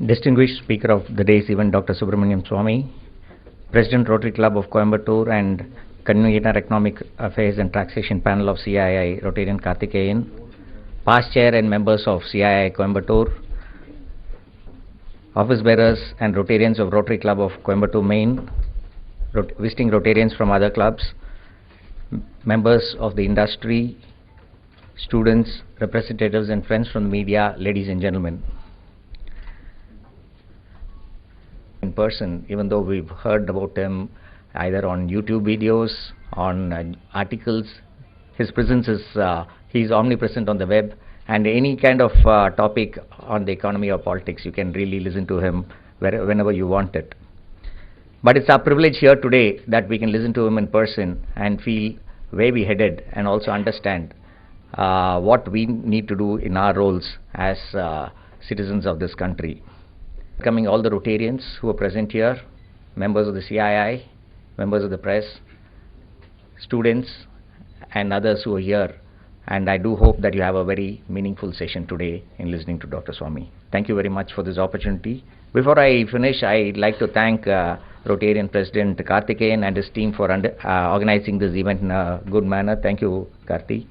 Distinguished Speaker of the day's event, Dr. Subramanian Swamy, President Rotary Club of Coimbatore and Convener Economic Affairs and Taxation Panel of CII, Rotarian G.Karthikeyan, past chair and members of CII Coimbatore, office bearers and Rotarians of Rotary Club of Coimbatore Main, visiting Rotarians from other clubs, members of the industry, students, representatives and friends from the media, ladies and gentlemen. In person, even though we've heard about him either on YouTube videos, on articles, his presence is, he's omnipresent on the web, and any kind of topic on the economy or politics, you can really listen to him whenever you want it. But it's our privilege here today that we can listen to him in person and feel where we're headed and also understand what we need to do in our roles as citizens of this country. Welcoming all the Rotarians who are present here, members of the CII, members of the press, students and others who are here, and I do hope that you have a very meaningful session today in listening to Dr. Swamy. Thank you very much for this opportunity. Before I finish, I'd like to thank Rotarian President Karthikeyan and his team for organizing this event in a good manner. Thank you, Karthi.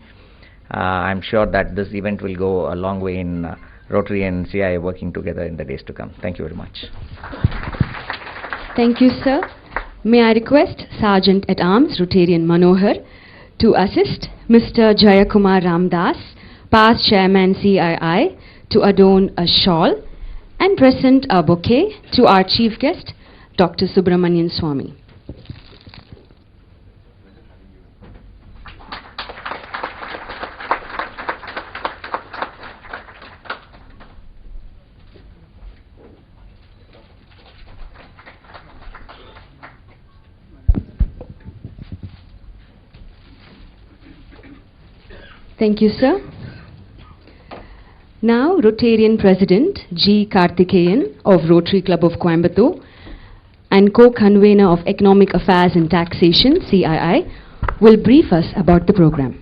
I'm sure that this event will go a long way in Rotary and CII working together in the days to come. Thank you very much. Thank you, sir. May I request Sergeant at Arms Rotarian Manohar to assist Mr. Jayakumar Ramdas, past Chairman CII, to adorn a shawl and present a bouquet to our chief guest, Dr. Subramanian Swamy. Thank you, sir. Now, Rotarian President G.Karthikeyan of Rotary Club of Coimbatore and co-convener of Economic Affairs and Taxation, CII, will brief us about the program.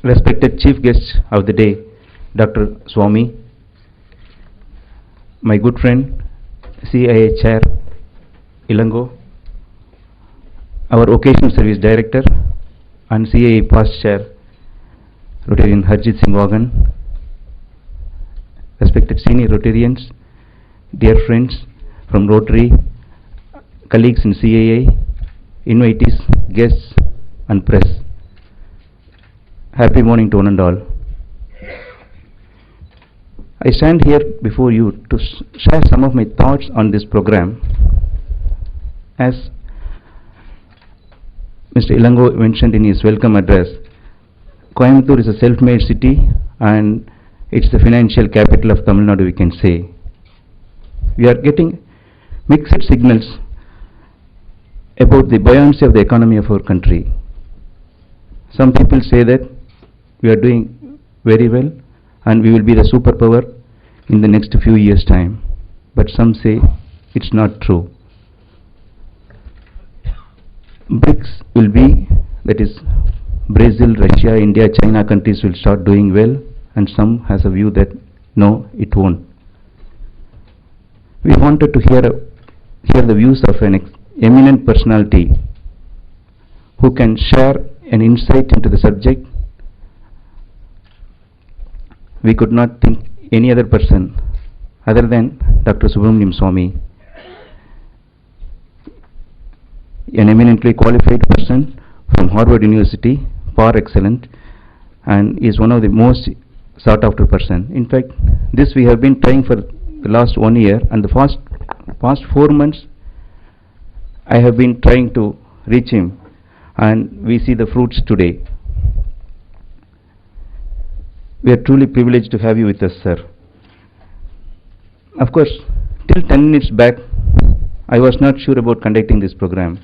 Respected Chief Guest of the day, Dr. Swamy, my good friend, CII Chair Ilango, our Occasional Service Director and CII Past Chair, Rotarian Harjit Singh Vagan, respected senior Rotarians, dear friends from Rotary, colleagues in CII, invitees, guests and press. Happy morning to one and all. I stand here before you to share some of my thoughts on this program. As Mr. Ilango mentioned in his welcome address, Coimbatore is a self-made city and it's the financial capital of Tamil Nadu, we can say. We are getting mixed signals about the buoyancy of the economy of our country. Some people say that we are doing very well and we will be the superpower in the next few years' time. But some say it's not true. BRICS will be, that is Brazil, Russia, India, China countries will start doing well, and some has a view that no, it won't. We wanted to hear the views of an eminent personality who can share an insight into the subject. We could not think any other person other than Dr. Subramanian Swamy, an eminently qualified person from Harvard University, par excellent, and is one of the most sought after person. In fact, this we have been trying for the last 1 year, and the past 4 months I have been trying to reach him, and we see the fruits today. We are truly privileged to have you with us, sir. Of course, Till 10 minutes back, I was not sure about conducting this program.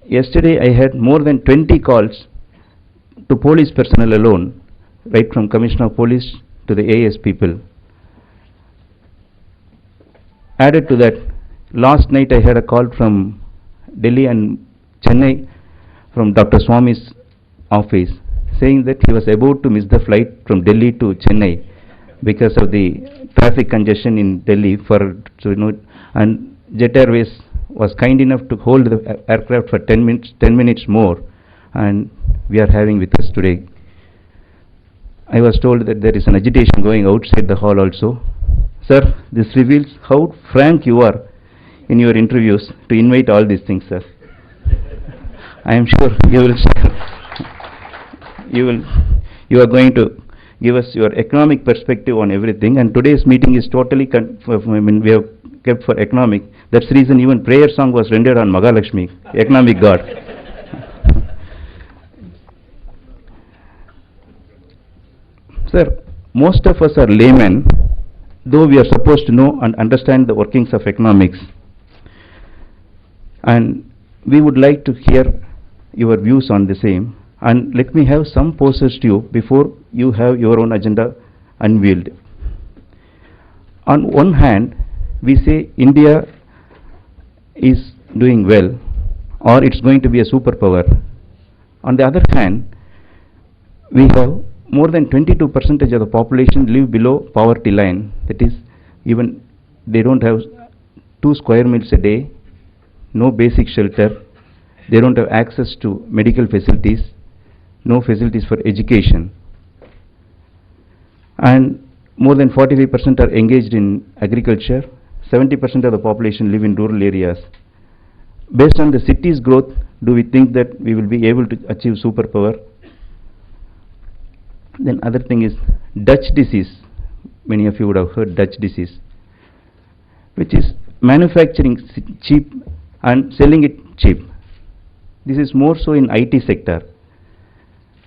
Yesterday I had more than 20 calls to police personnel alone, right from Commissioner of Police to the AS people. Added to that, last night I had a call from Delhi and Chennai from Dr. Swamy's office saying that he was about to miss the flight from Delhi to Chennai because of the traffic congestion in Delhi and Jet Airways was kind enough to hold the aircraft for 10 minutes more, and we are having with us today. I was told that there is an agitation going outside the hall also. Sir, this reveals how frank you are in your interviews to invite all these things, sir. I am sure you are going to give us your economic perspective on everything, and today's meeting is totally we have kept for economic. That's the reason even prayer song was rendered on Mahalakshmi, economic god. Sir, most of us are laymen, though we are supposed to know and understand the workings of economics. And we would like to hear your views on the same. And let me have some posters to you before you have your own agenda unveiled. On one hand, we say India is doing well, or it's going to be a superpower. On the other hand, we have more than 22% of the population live below poverty line. That is, even they don't have 2 square meals a day, no basic shelter, they don't have access to medical facilities, no facilities for education. And more than 45% are engaged in agriculture, 70% of the population live in rural areas. Based on the city's growth, do we think that we will be able to achieve superpower? Then other thing is Dutch disease. Many of you would have heard Dutch disease, which is manufacturing cheap and selling it cheap. This is more so in IT sector.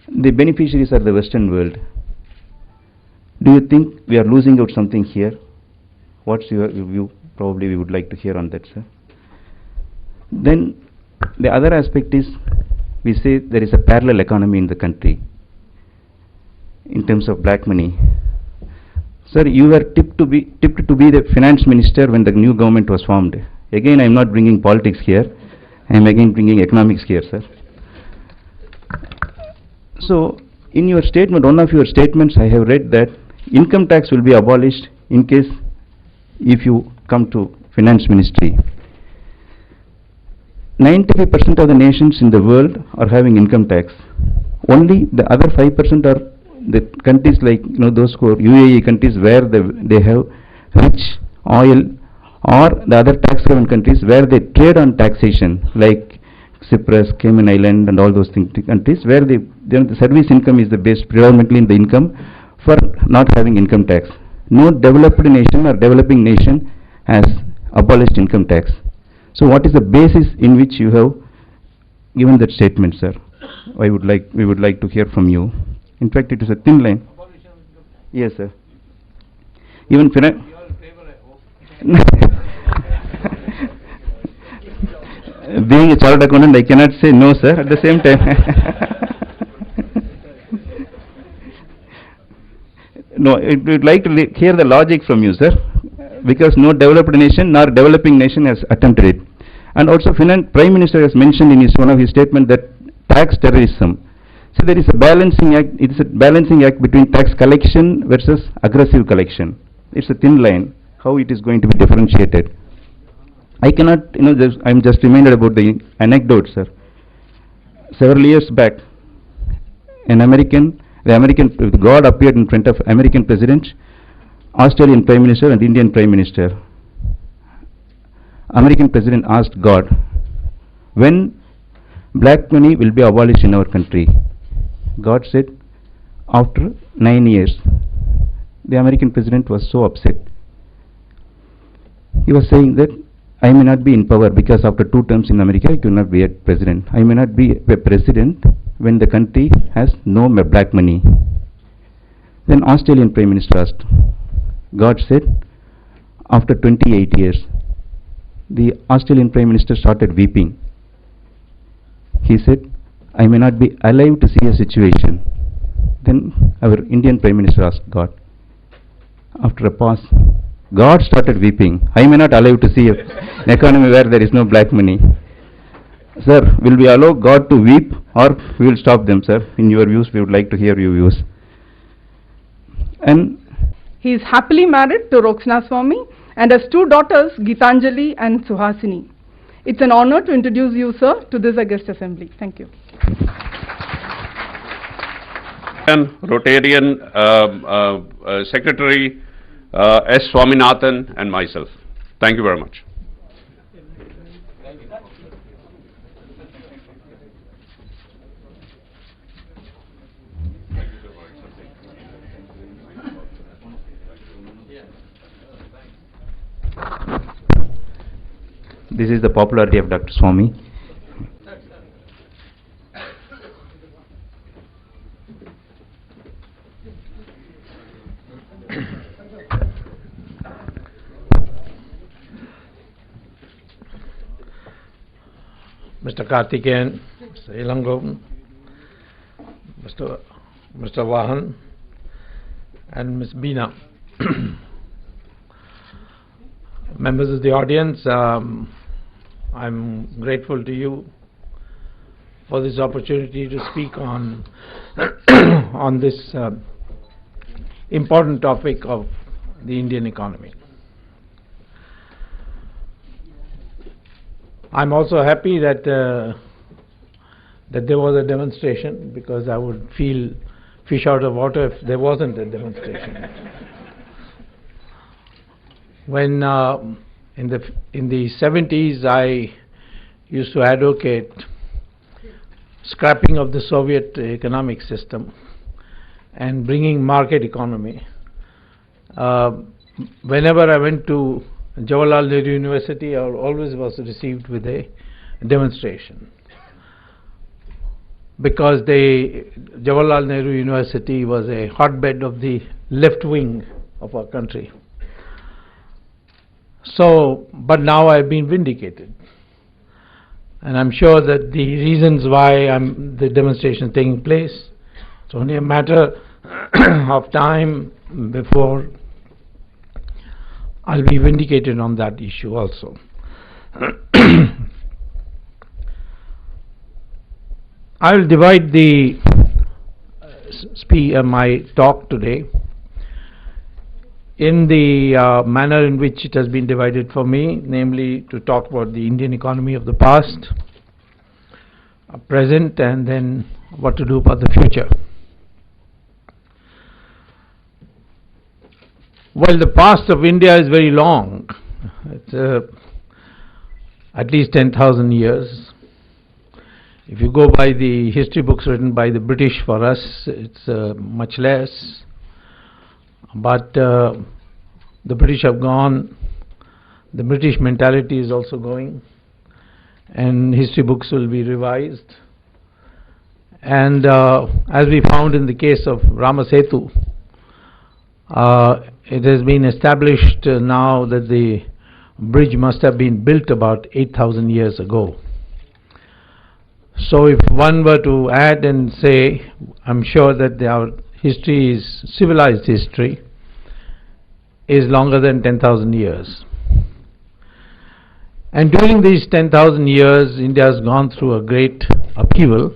The beneficiaries are the Western world. Do you think we are losing out something here? What's your view? Probably we would like to hear on that, sir. Then the other aspect is, we say there is a parallel economy in the country in terms of black money. Sir, you were tipped to be the finance minister when the new government was formed. Again, I am not bringing politics here. I am again bringing economics here, sir. So, in your statement, one of your statements, I have read that income tax will be abolished in case if you come to finance ministry. 95% of the nations in the world are having income tax. Only the other 5% are the countries like those who are UAE countries where they have rich oil, or the other tax haven countries where they trade on taxation like Cyprus, Cayman Island and all those countries where the service income is the base predominantly in the income for not having income tax. No developed nation or developing nation has abolished income tax. So what is the basis in which you have given that statement, sir? We would like to hear from you. In fact, it is a thin line. Yes, sir. Even being a chartered accountant, I cannot say no, sir, at the same time. No, I would like to hear the logic from you, sir, because no developed nation nor developing nation has attempted it. And also, Prime Minister has mentioned in one of his statements that tax terrorism. So there is a balancing act. It is a balancing act between tax collection versus aggressive collection. It's a thin line. How it is going to be differentiated? I cannot, I'm just reminded about the anecdote, sir. Several years back, God appeared in front of American President, Australian Prime Minister and Indian Prime Minister. American President asked God, when black money will be abolished in our country? God said, after 9 years. The American President was so upset. He was saying that I may not be in power because after 2 terms in America I could not be a president. I may not be a president when the country has no black money. Then Australian Prime Minister asked. God said, After 28 years, the Australian Prime Minister started weeping. He said, I may not be alive to see a situation. Then our Indian Prime Minister asked God. After a pause, God started weeping. I may not alive to see an economy where there is no black money. Sir, will we allow God to weep or we will stop them, sir? In your views, we would like to hear your views. And he is happily married to Roxana Swamy and has two daughters, Geetanjali and Suhasini. It's an honor to introduce you, sir, to this august assembly. Thank you. Rotarian Secretary S. Swaminathan and myself. Thank you very much. this is the popularity of Dr. Swamy. Mr. Karthikeyan, Mr. Ilango, Mr. Vahan, and Ms. Beena. Members of the audience, I'm grateful to you for this opportunity to speak on on this important topic of the Indian economy. I'm also happy that that there was a demonstration, because I would feel fish out of water if there wasn't a demonstration. When in the 70s I used to advocate scrapping of the Soviet economic system and bringing market economy. Whenever I went to Jawaharlal Nehru University, I always was received with a demonstration, because Jawaharlal Nehru University was a hotbed of the left wing of our country. So, but now I've been vindicated, and I'm sure that the reasons why the demonstration is taking place, it's only a matter of time before I'll be vindicated on that issue also. I will divide my talk today in the manner in which it has been divided for me, namely to talk about the Indian economy of the past, present, and then what to do about the future. Well, the past of India is very long. It's at least 10,000 years. If you go by the history books written by the British, for us it's much less. But the British have gone, the British mentality is also going, and history books will be revised. And as we found in the case of Ramasetu, it has been established now that the bridge must have been built about 8,000 years ago. So if one were to add and say, I'm sure that our history is civilized history is longer than 10,000 years. And during these 10,000 years, India has gone through a great upheaval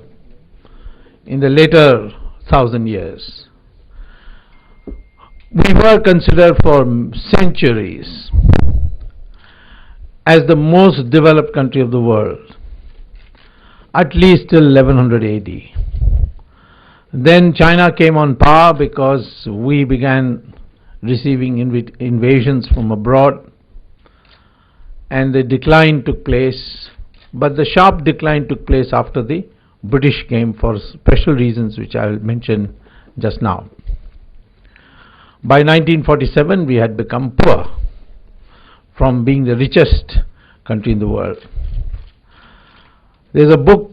in the later 1,000 years. We were considered for centuries as the most developed country of the world, at least till 1100 AD. Then China came on power because we began receiving invasions from abroad, and the decline took place, but the sharp decline took place after the British came for special reasons which I will mention just now. By 1947 we had become poor from being the richest country in the world. There's a book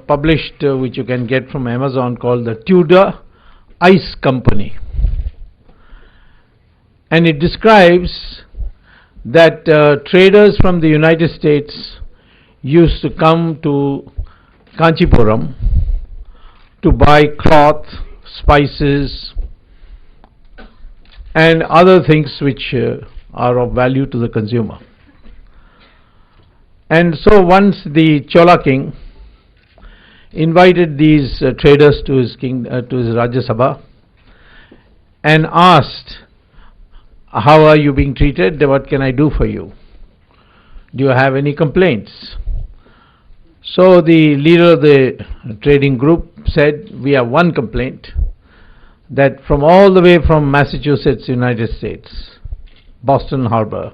published which you can get from Amazon called The Tudor Ice Company, and it describes that traders from the United States used to come to Kanchipuram to buy cloth, spices, and other things which are of value to the consumer. And so once the Chola king invited these traders to his Rajya Sabha and asked, how are you being treated? What can I do for you? Do you have any complaints? So the leader of the trading group said, we have one complaint, that from all the way from Massachusetts, United States, Boston Harbor,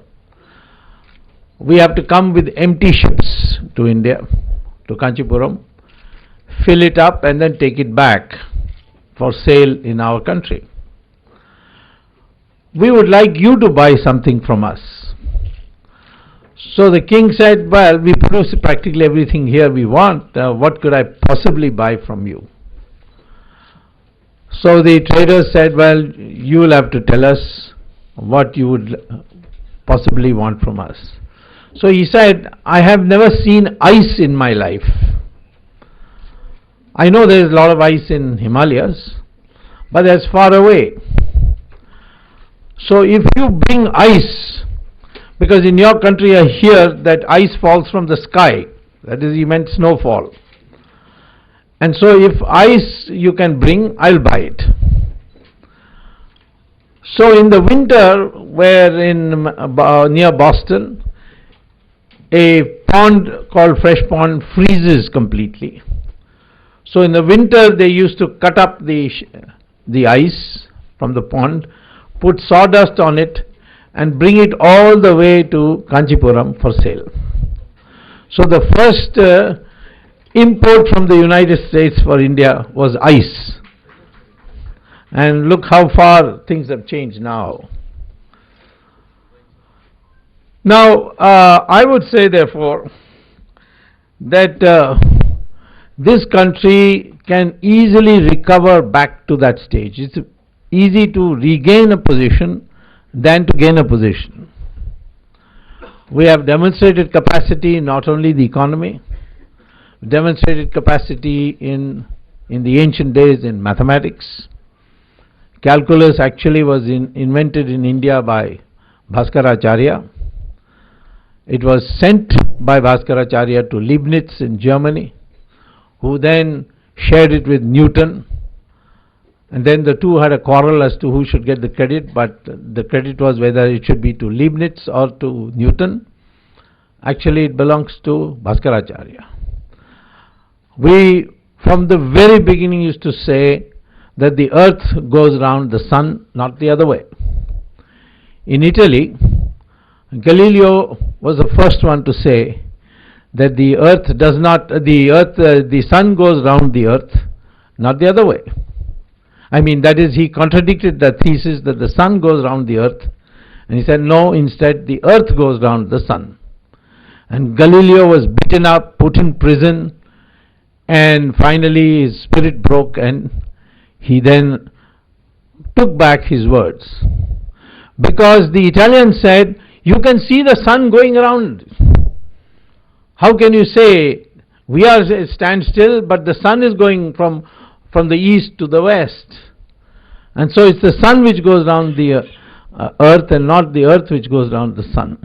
we have to come with empty ships to India, to Kanchipuram, fill it up and then take it back for sale in our country. We would like you to buy something from us. So the king said, well, we produce practically everything here we want. What could I possibly buy from you? So the trader said, well, you will have to tell us what you would possibly want from us. So he said, I have never seen ice in my life. I know there is a lot of ice in Himalayas, but that's far away. So if you bring ice, because in your country I hear that ice falls from the sky, that is immense snowfall. And so if ice you can bring, I'll buy it. So in the winter, where in near Boston, a pond called Fresh Pond freezes completely. So in the winter they used to cut up the ice from the pond, put sawdust on it, and bring it all the way to Kanchipuram for sale. So the first import from the United States for India was ice. And look how far things have changed now. Now, I would say therefore that this country can easily recover back to that stage. It's easy to regain a position than to gain a position. We have demonstrated capacity not only in the economy, demonstrated capacity in the ancient days in mathematics. Calculus actually was invented in India by Bhaskaracharya. It was sent by Bhaskaracharya to Leibniz in Germany, who then shared it with Newton, and then the two had a quarrel as to who should get the credit, but the credit was whether it should be to Leibniz or to Newton. Actually it belongs to Bhaskaracharya. We from the very beginning used to say that the earth goes round the sun, not the other way. In Italy, Galileo was the first one to say that the sun goes round the earth, not the other way. I mean, that is, he contradicted the thesis that the sun goes round the earth, and he said no, instead the earth goes round the sun. And Galileo was beaten up, put in prison, and finally his spirit broke, and he then took back his words, because the Italians said, you can see the sun going around. How can you say we are stand still, but the sun is going from the east to the west? And so it's the sun which goes round the earth and not the earth which goes round the sun.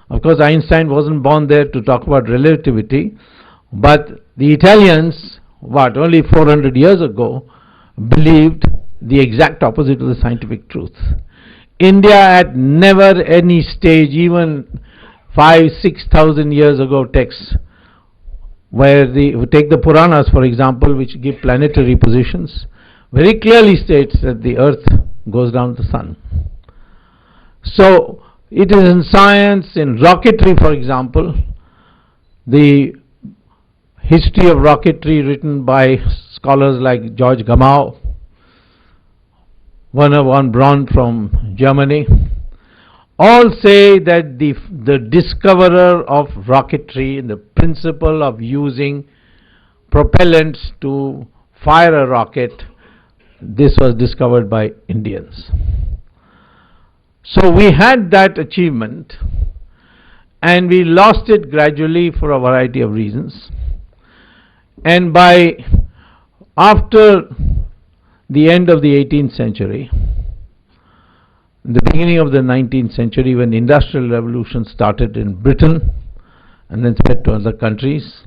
Of course, Einstein wasn't born there to talk about relativity, but the Italians, only 400 years ago, believed the exact opposite of the scientific truth. India at never any stage, even 5,000-6,000 years ago, texts where take the Puranas for example, which give planetary positions, very clearly states that the earth goes round the sun. So it is in science, in rocketry for example, the history of rocketry written by scholars like George Gamow, Werner von Braun from Germany, all say that the discoverer of rocketry and the principle of using propellants to fire a rocket, this was discovered by Indians. So we had that achievement, and we lost it gradually for a variety of reasons. And after the end of the 18th century, in the beginning of the 19th century, when the Industrial Revolution started in Britain and then spread to other countries,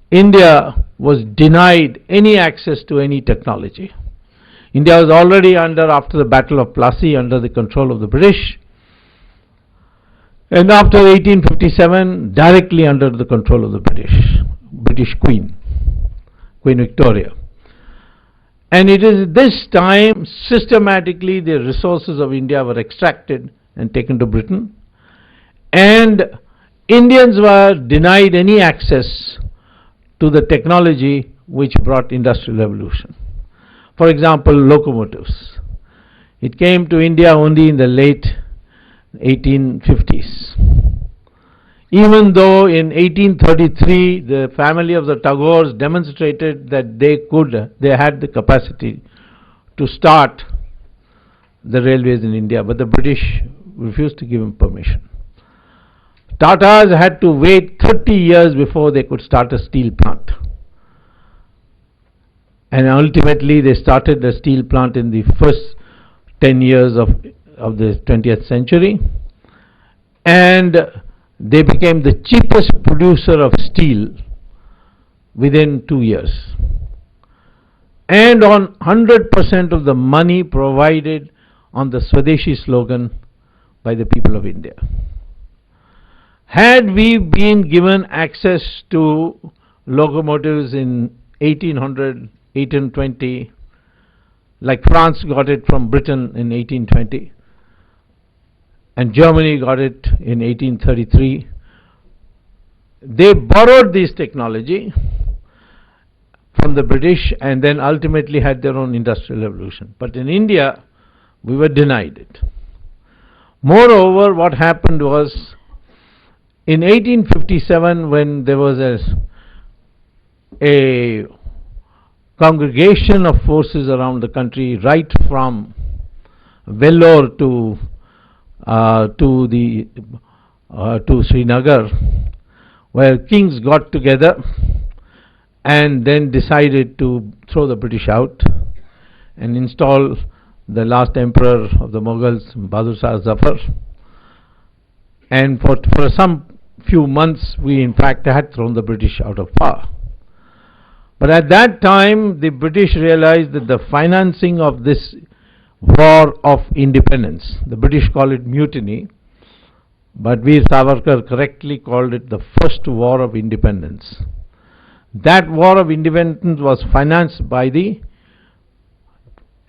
India was denied any access to any technology. India was already after the Battle of Plassey, under the control of the British, and after 1857, directly under the control of the British Queen Victoria. And it is this time systematically the resources of India were extracted and taken to Britain, and Indians were denied any access to the technology which brought Industrial Revolution. For example, locomotives. It came to India only in the late 1850s. Even though in 1833 the family of the Tagores demonstrated that they had the capacity to start the railways in India, but the British refused to give him permission. Tatas had to wait 30 years before they could start a steel plant. And ultimately they started the steel plant in the first 10 years of the 20th century, and they became the cheapest producer of steel within 2 years, and on 100% of the money provided on the Swadeshi slogan by the people of India. Had we been given access to locomotives in 1800, 1820, like France got it from Britain in 1820, and Germany got it in 1833, they borrowed this technology from the British and then ultimately had their own industrial revolution. But in India, we were denied it. Moreover, what happened was, in 1857, when there was a congregation of forces around the country, right from Vellore to Srinagar, where kings got together and then decided to throw the British out and install the last emperor of the Mughals, Bahadur Shah Zafar. And for some few months we in fact had thrown the British out of power. But at that time the British realized that the financing of this war of independence, the British call it mutiny, but Veer Savarkar correctly called it the first war of independence. That war of independence was financed by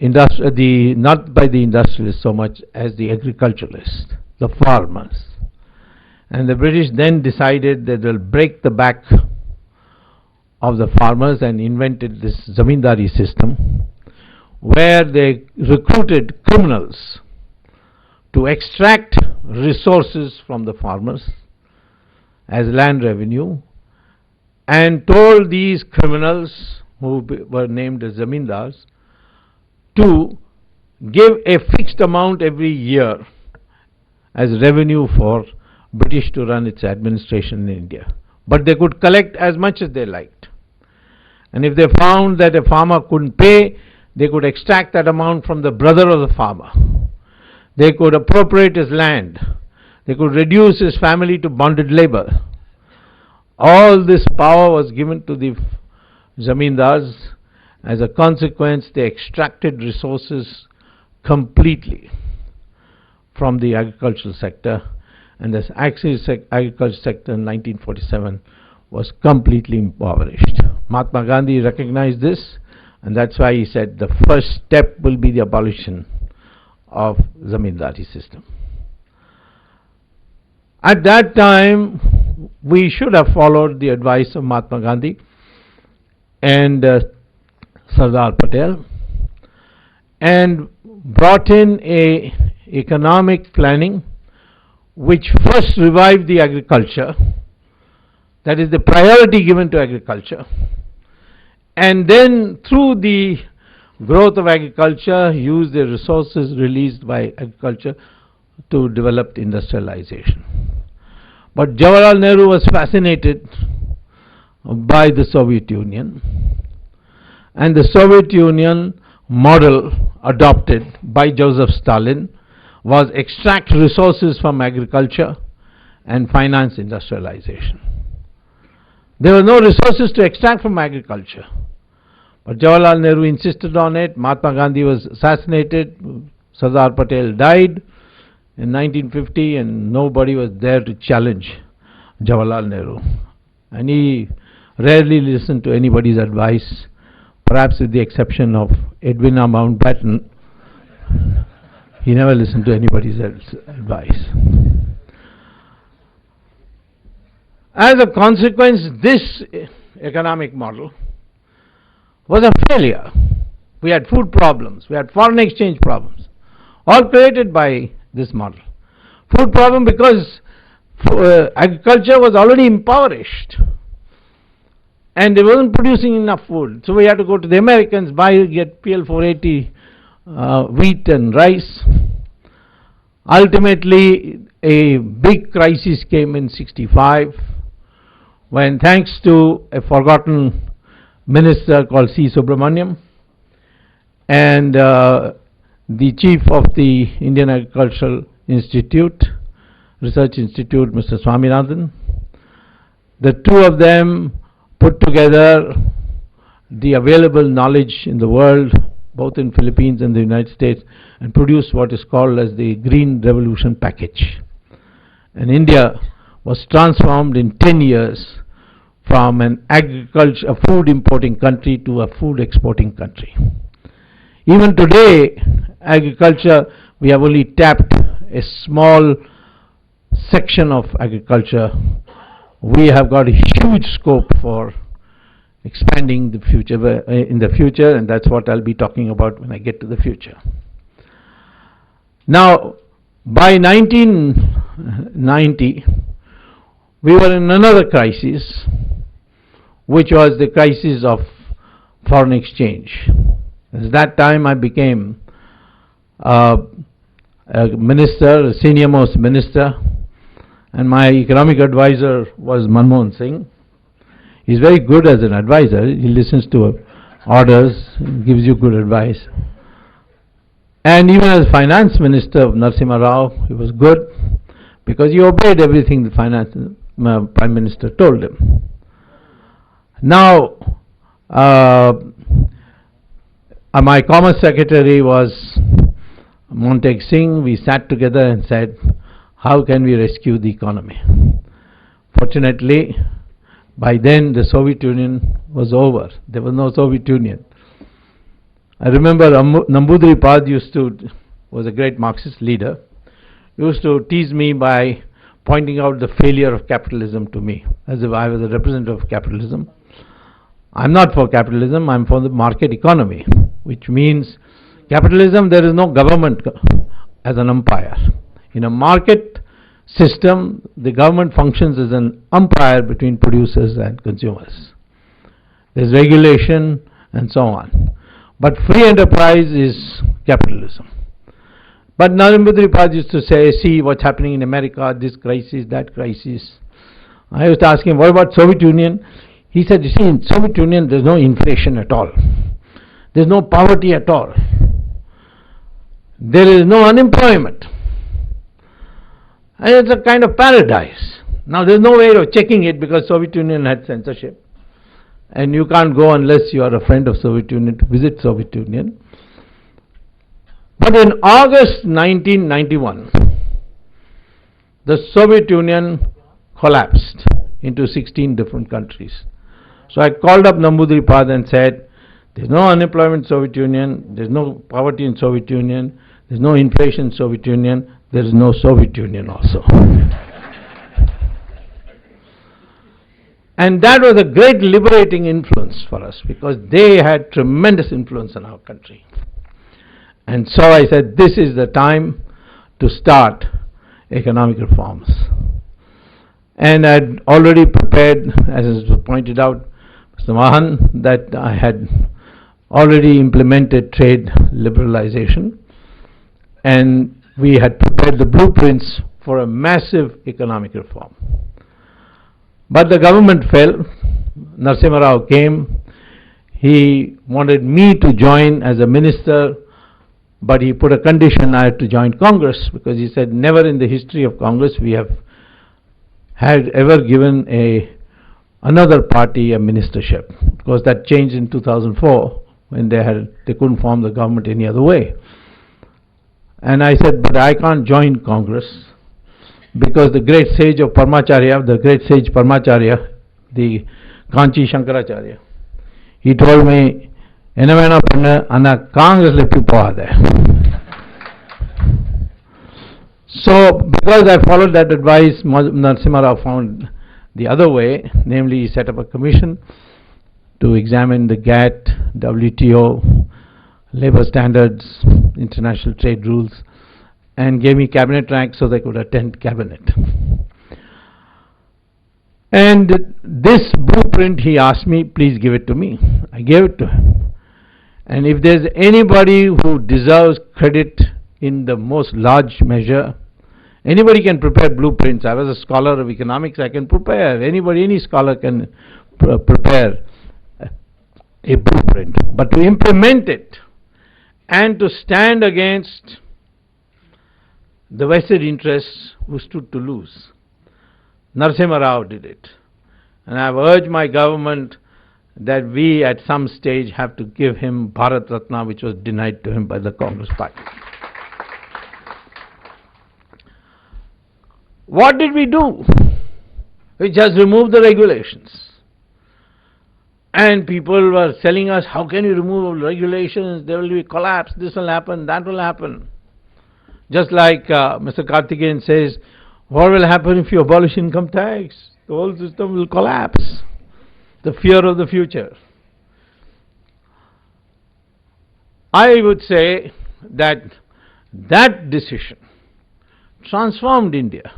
not by the industrialists so much as the agriculturalists, the farmers. And the British then decided that they'll break the back of the farmers and invented this zamindari system, where they recruited criminals to extract resources from the farmers as land revenue, and told these criminals, who were named as zamindars, to give a fixed amount every year as revenue for British to run its administration in India. But they could collect as much as they liked. And if they found that a farmer couldn't pay, they could extract that amount from the brother of the farmer. They could appropriate his land. They could reduce his family to bonded labor. All this power was given to the zamindars. As a consequence, they extracted resources completely from the agricultural sector, and this agricultural sector in 1947 was completely impoverished. Mahatma Gandhi recognized this, and that's why he said the first step will be the abolition of zamindari system. At that time, we should have followed the advice of Mahatma Gandhi and Sardar Patel and brought in a economic planning which first revived the agriculture, that is the priority given to agriculture, and then through the growth of agriculture use the resources released by agriculture to developed industrialization. But Jawaharlal Nehru was fascinated by the Soviet Union, and the Soviet Union model adopted by Joseph Stalin was extract resources from agriculture and finance industrialization. There were no resources to extract from agriculture, but Jawaharlal Nehru insisted on it. Mahatma Gandhi was assassinated, Sardar Patel died in 1950, and nobody was there to challenge Jawaharlal Nehru. And he rarely listened to anybody's advice, perhaps with the exception of Edwina Mountbatten. He never listened to anybody's advice. As a consequence, this economic model was a failure. We had food problems, we had foreign exchange problems, all created by this model. Food problem because agriculture was already impoverished and they wasn't producing enough food. So we had to go to the Americans, get PL 480 wheat and rice. Ultimately, a big crisis came in '65 when, thanks to a forgotten minister called C. Subramanian and the chief of the Indian Agricultural Institute, Research Institute, Mr. Swaminathan, the two of them put together the available knowledge in the world, both in Philippines and the United States, and produced what is called as the Green Revolution Package. And India was transformed in 10 years from a food importing country to a food exporting country. Even today, agriculture, we have only tapped a small section of agriculture. We have got a huge scope for expanding the future in the future, and that's what I'll be talking about when I get to the future. Now, by 1990, we were in another crisis, which was the crisis of foreign exchange. At that time, I became a minister, a senior most minister, and my economic advisor was Manmohan Singh. He's very good as an advisor. He listens to orders, gives you good advice. And even as finance minister of Narasimha Rao, he was good because he obeyed everything the prime minister told him. Now, my commerce secretary was Monteg Singh. We sat together and said, how can we rescue the economy? Fortunately, by then the Soviet Union was over. There was no Soviet Union. I remember Nambudri Pad was a great Marxist leader, used to tease me by pointing out the failure of capitalism to me, as if I was a representative of capitalism. I'm not for capitalism, I'm for the market economy, which means capitalism, there is no government as an umpire. In a market system, the government functions as an umpire between producers and consumers. There's regulation and so on. But free enterprise is capitalism. But Narendra Pad used to say, see what's happening in America, this crisis, that crisis. I used to ask him, what about Soviet Union? He said, you see, in Soviet Union there's no inflation at all. There's no poverty at all. There is no unemployment. And it's a kind of paradise. Now there's no way of checking it because Soviet Union had censorship. And you can't go unless you are a friend of Soviet Union to visit Soviet Union. But in August 1991, the Soviet Union collapsed into 16 different countries. So I called up Nambudri Pad and said, there's no unemployment in Soviet Union, there's no poverty in Soviet Union, there's no inflation in Soviet Union, there is no Soviet Union also. And that was a great liberating influence for us because they had tremendous influence on our country. And so I said, this is the time to start economic reforms. And I had already prepared, as was pointed out, Mr. Mahan, that I had already implemented trade liberalization. And we had prepared the blueprints for a massive economic reform. But the government fell. Narasimha Rao came. He wanted me to join as a minister, but he put a condition I had to join Congress, because he said never in the history of Congress we have had ever given another party a ministership, because that changed in 2004 when they couldn't form the government any other way. And I said, but I can't join Congress, because the great sage Parmacharya, the Kanchi Shankaracharya, he told me, "Enna vena panna anna Congress le poi povade." So, because I followed that advice, Narasimha Rao found the other way, namely he set up a commission to examine the GATT, WTO, labor standards, international trade rules, and gave me cabinet rank so they could attend cabinet. And this blueprint, he asked me, please give it to me. I gave it to him. And if there's anybody who deserves credit in the most large measure, anybody can prepare blueprints. I was a scholar of economics, I can prepare. Any scholar can prepare a blueprint. But to implement it and to stand against the vested interests who stood to lose, Narasimha Rao did it. And I have urged my government that we at some stage have to give him Bharat Ratna, which was denied to him by the Congress party. What did we do? We just removed the regulations. And people were telling us, how can you remove all regulations? There will be collapse, this will happen, that will happen. Just like Mr. Karthikeyan says, what will happen if you abolish income tax? The whole system will collapse. The fear of the future. I would say that that decision transformed India.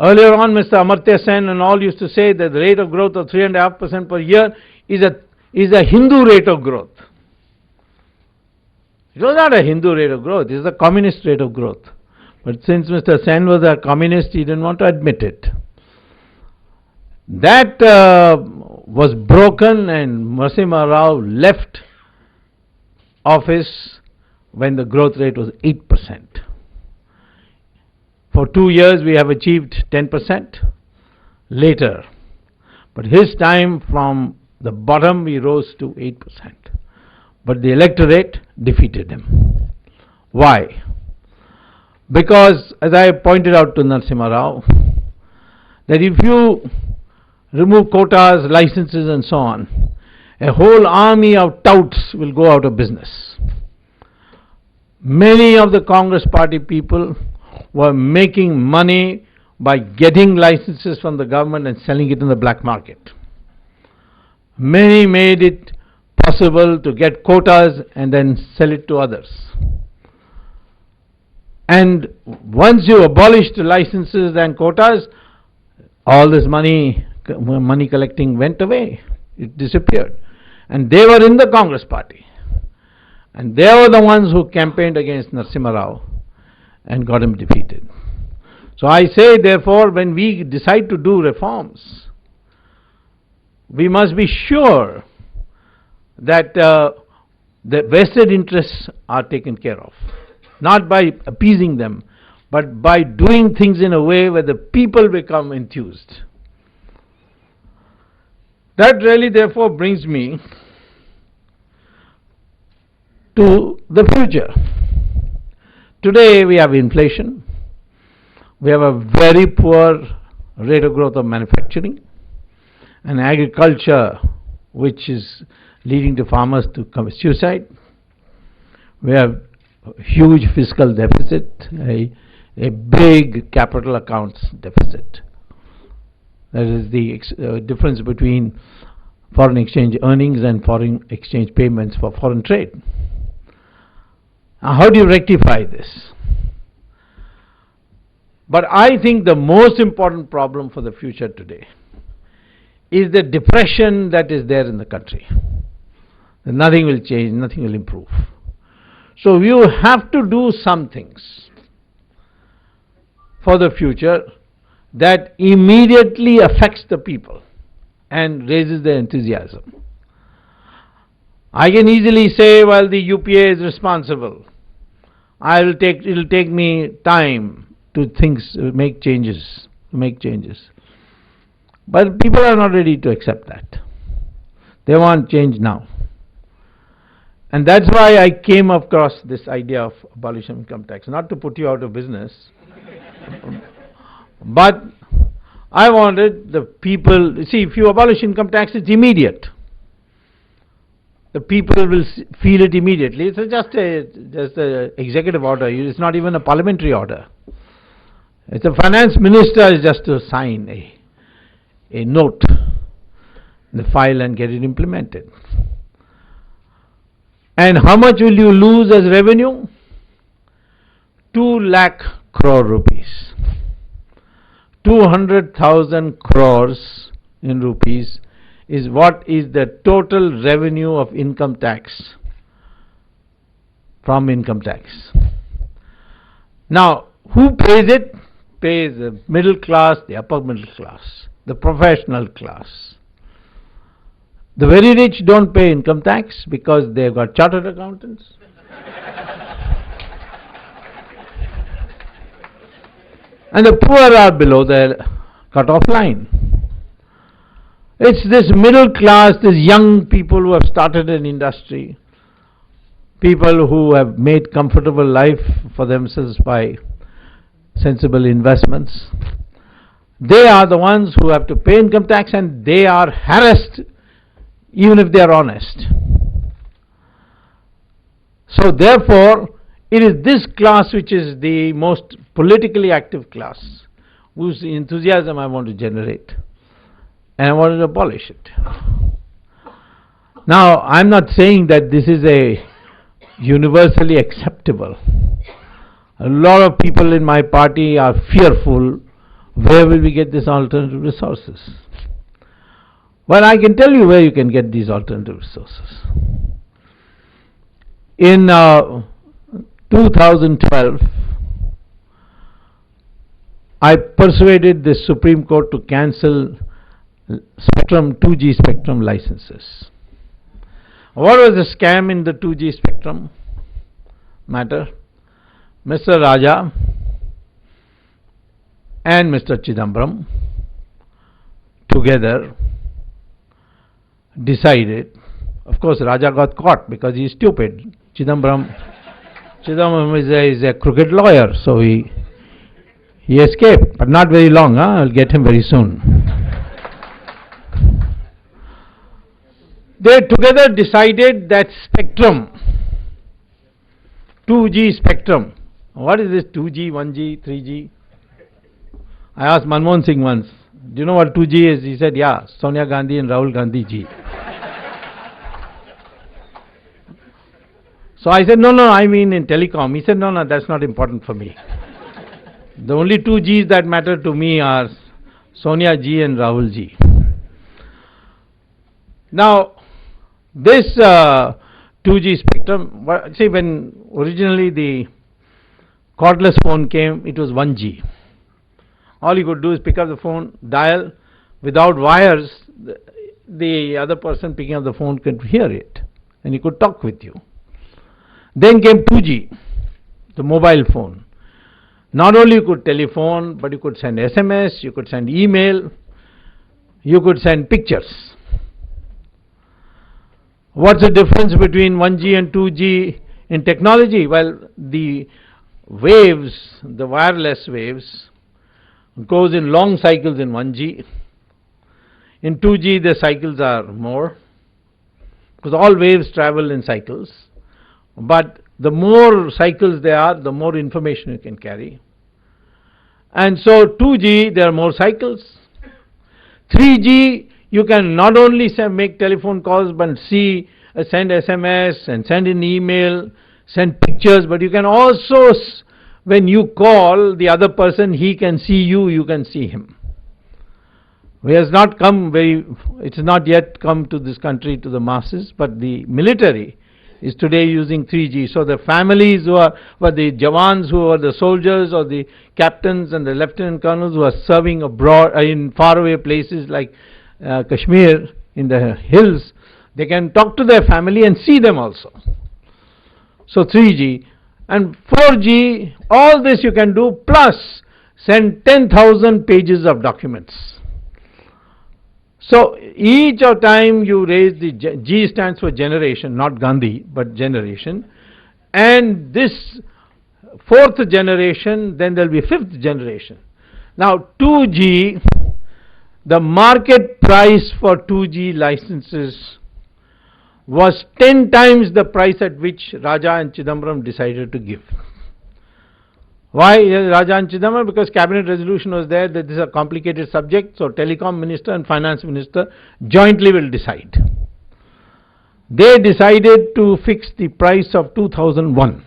Earlier on, Mr. Amartya Sen and all used to say that the rate of growth of 3.5% per year is a Hindu rate of growth. It was not a Hindu rate of growth, it is a communist rate of growth. But since Mr. Sen was a communist, he didn't want to admit it. That was broken, and Narasimha Rao left office when the growth rate was 8%. For 2 years we have achieved 10% later. But his time, from the bottom we rose to 8%. But the electorate defeated him. Why? Because, as I pointed out to Narasimha Rao, that if you remove quotas, licenses and so on, a whole army of touts will go out of business. Many of the Congress party people were making money by getting licenses from the government and selling it in the black market. Many made it possible to get quotas and then sell it to others. And once you abolished licenses and quotas, all this money collecting went away. It disappeared. And they were in the Congress party. And they were the ones who campaigned against Narasimha Rao and got him defeated. So I say, therefore, when we decide to do reforms, we must be sure that the vested interests are taken care of. Not by appeasing them, but by doing things in a way where the people become enthused. That really, therefore, brings me to the future. Today we have inflation, we have a very poor rate of growth of manufacturing, and agriculture which is leading to farmers to commit suicide. We have a huge fiscal deficit, a big capital accounts deficit. That is the difference between foreign exchange earnings and foreign exchange payments for foreign trade. Now, how do you rectify this? But I think the most important problem for the future today is the depression that is there in the country. Nothing will change, nothing will improve. So you have to do some things for the future that immediately affects the people and raises their enthusiasm. I can easily say, well, the UPA is responsible. It will take me time to make changes. But people are not ready to accept that. They want change now. And that's why I came across this idea of abolition of income tax, not to put you out of business, but I wanted the people, see, if you abolish income tax, it's immediate. The people will feel it immediately. It's just a executive order. It's not even a parliamentary order. It's a finance minister is just to sign a note in the file and get it implemented. And how much will you lose as revenue? 2 lakh crore rupees. 200,000 crores in rupees is what is the total revenue of income tax from income tax. Now, who pays it? Pays the middle class, the upper middle class, the professional class. The very rich don't pay income tax because they've got chartered accountants. And the poor are below the cut-off line. It's this middle class, these young people who have started an industry, people who have made comfortable life for themselves by sensible investments. They are the ones who have to pay income tax, and they are harassed even if they are honest. So therefore, it is this class which is the most politically active class, whose enthusiasm I want to generate, and I want to abolish it. Now, I am not saying that this is a universally acceptable. A lot of people in my party are fearful, where will we get these alternative resources? Well, I can tell you where you can get these alternative resources. In 2012, I persuaded the Supreme Court to cancel 2G spectrum licenses. What was the scam in the 2G spectrum matter? Mr. Raja and Mr. Chidambaram together decided. Of course, Raja got caught because he is stupid. Chidambaram is a crooked lawyer, so he escaped, but not very long. I'll get him very soon. They together decided that spectrum, 2G spectrum. What is this 2G, 1G, 3G? I asked Manmohan Singh once, do you know what 2G is? He said, yeah, Sonia Gandhi and Rahul Gandhi ji. So I said, no, I mean in telecom. He said, no, that's not important for me. The only 2Gs that matter to me are Sonia ji and Rahul ji. Now, this 2G spectrum, see, when originally the cordless phone came, it was 1G. All you could do is pick up the phone, dial, without wires, the other person picking up the phone could hear it, and he could talk with you. Then came 2G, the mobile phone. Not only you could telephone, but you could send SMS, you could send email, you could send pictures. What's the difference between 1G and 2G in technology? Well, the waves, the wireless waves, goes in long cycles in 1G. In 2G the cycles are more, because all waves travel in cycles. But the more cycles there are, the more information you can carry. And so 2G, there are more cycles. 3G, you can not only make telephone calls, but send SMS and send an email, send pictures, but you can also, when you call the other person, he can see you, you can see him. It's not yet come to this country, to the masses, but the military is today using 3G. So the families who were the Jawans, who were the soldiers or the captains and the lieutenant colonels who are serving abroad in faraway places like Kashmir in the hills, they can talk to their family and see them also. So 3G and 4G, all this you can do, plus send 10,000 pages of documents. So each of time you raise the G stands for generation, not Gandhi, but generation. And this fourth generation, then there will be fifth generation. Now 2G, the market price for 2G licenses was 10 times the price at which Raja and Chidambaram decided to give. Why Raja and Chidambaram? Because cabinet resolution was there that this is a complicated subject, so telecom minister and finance minister jointly will decide. They decided to fix the price of 2001.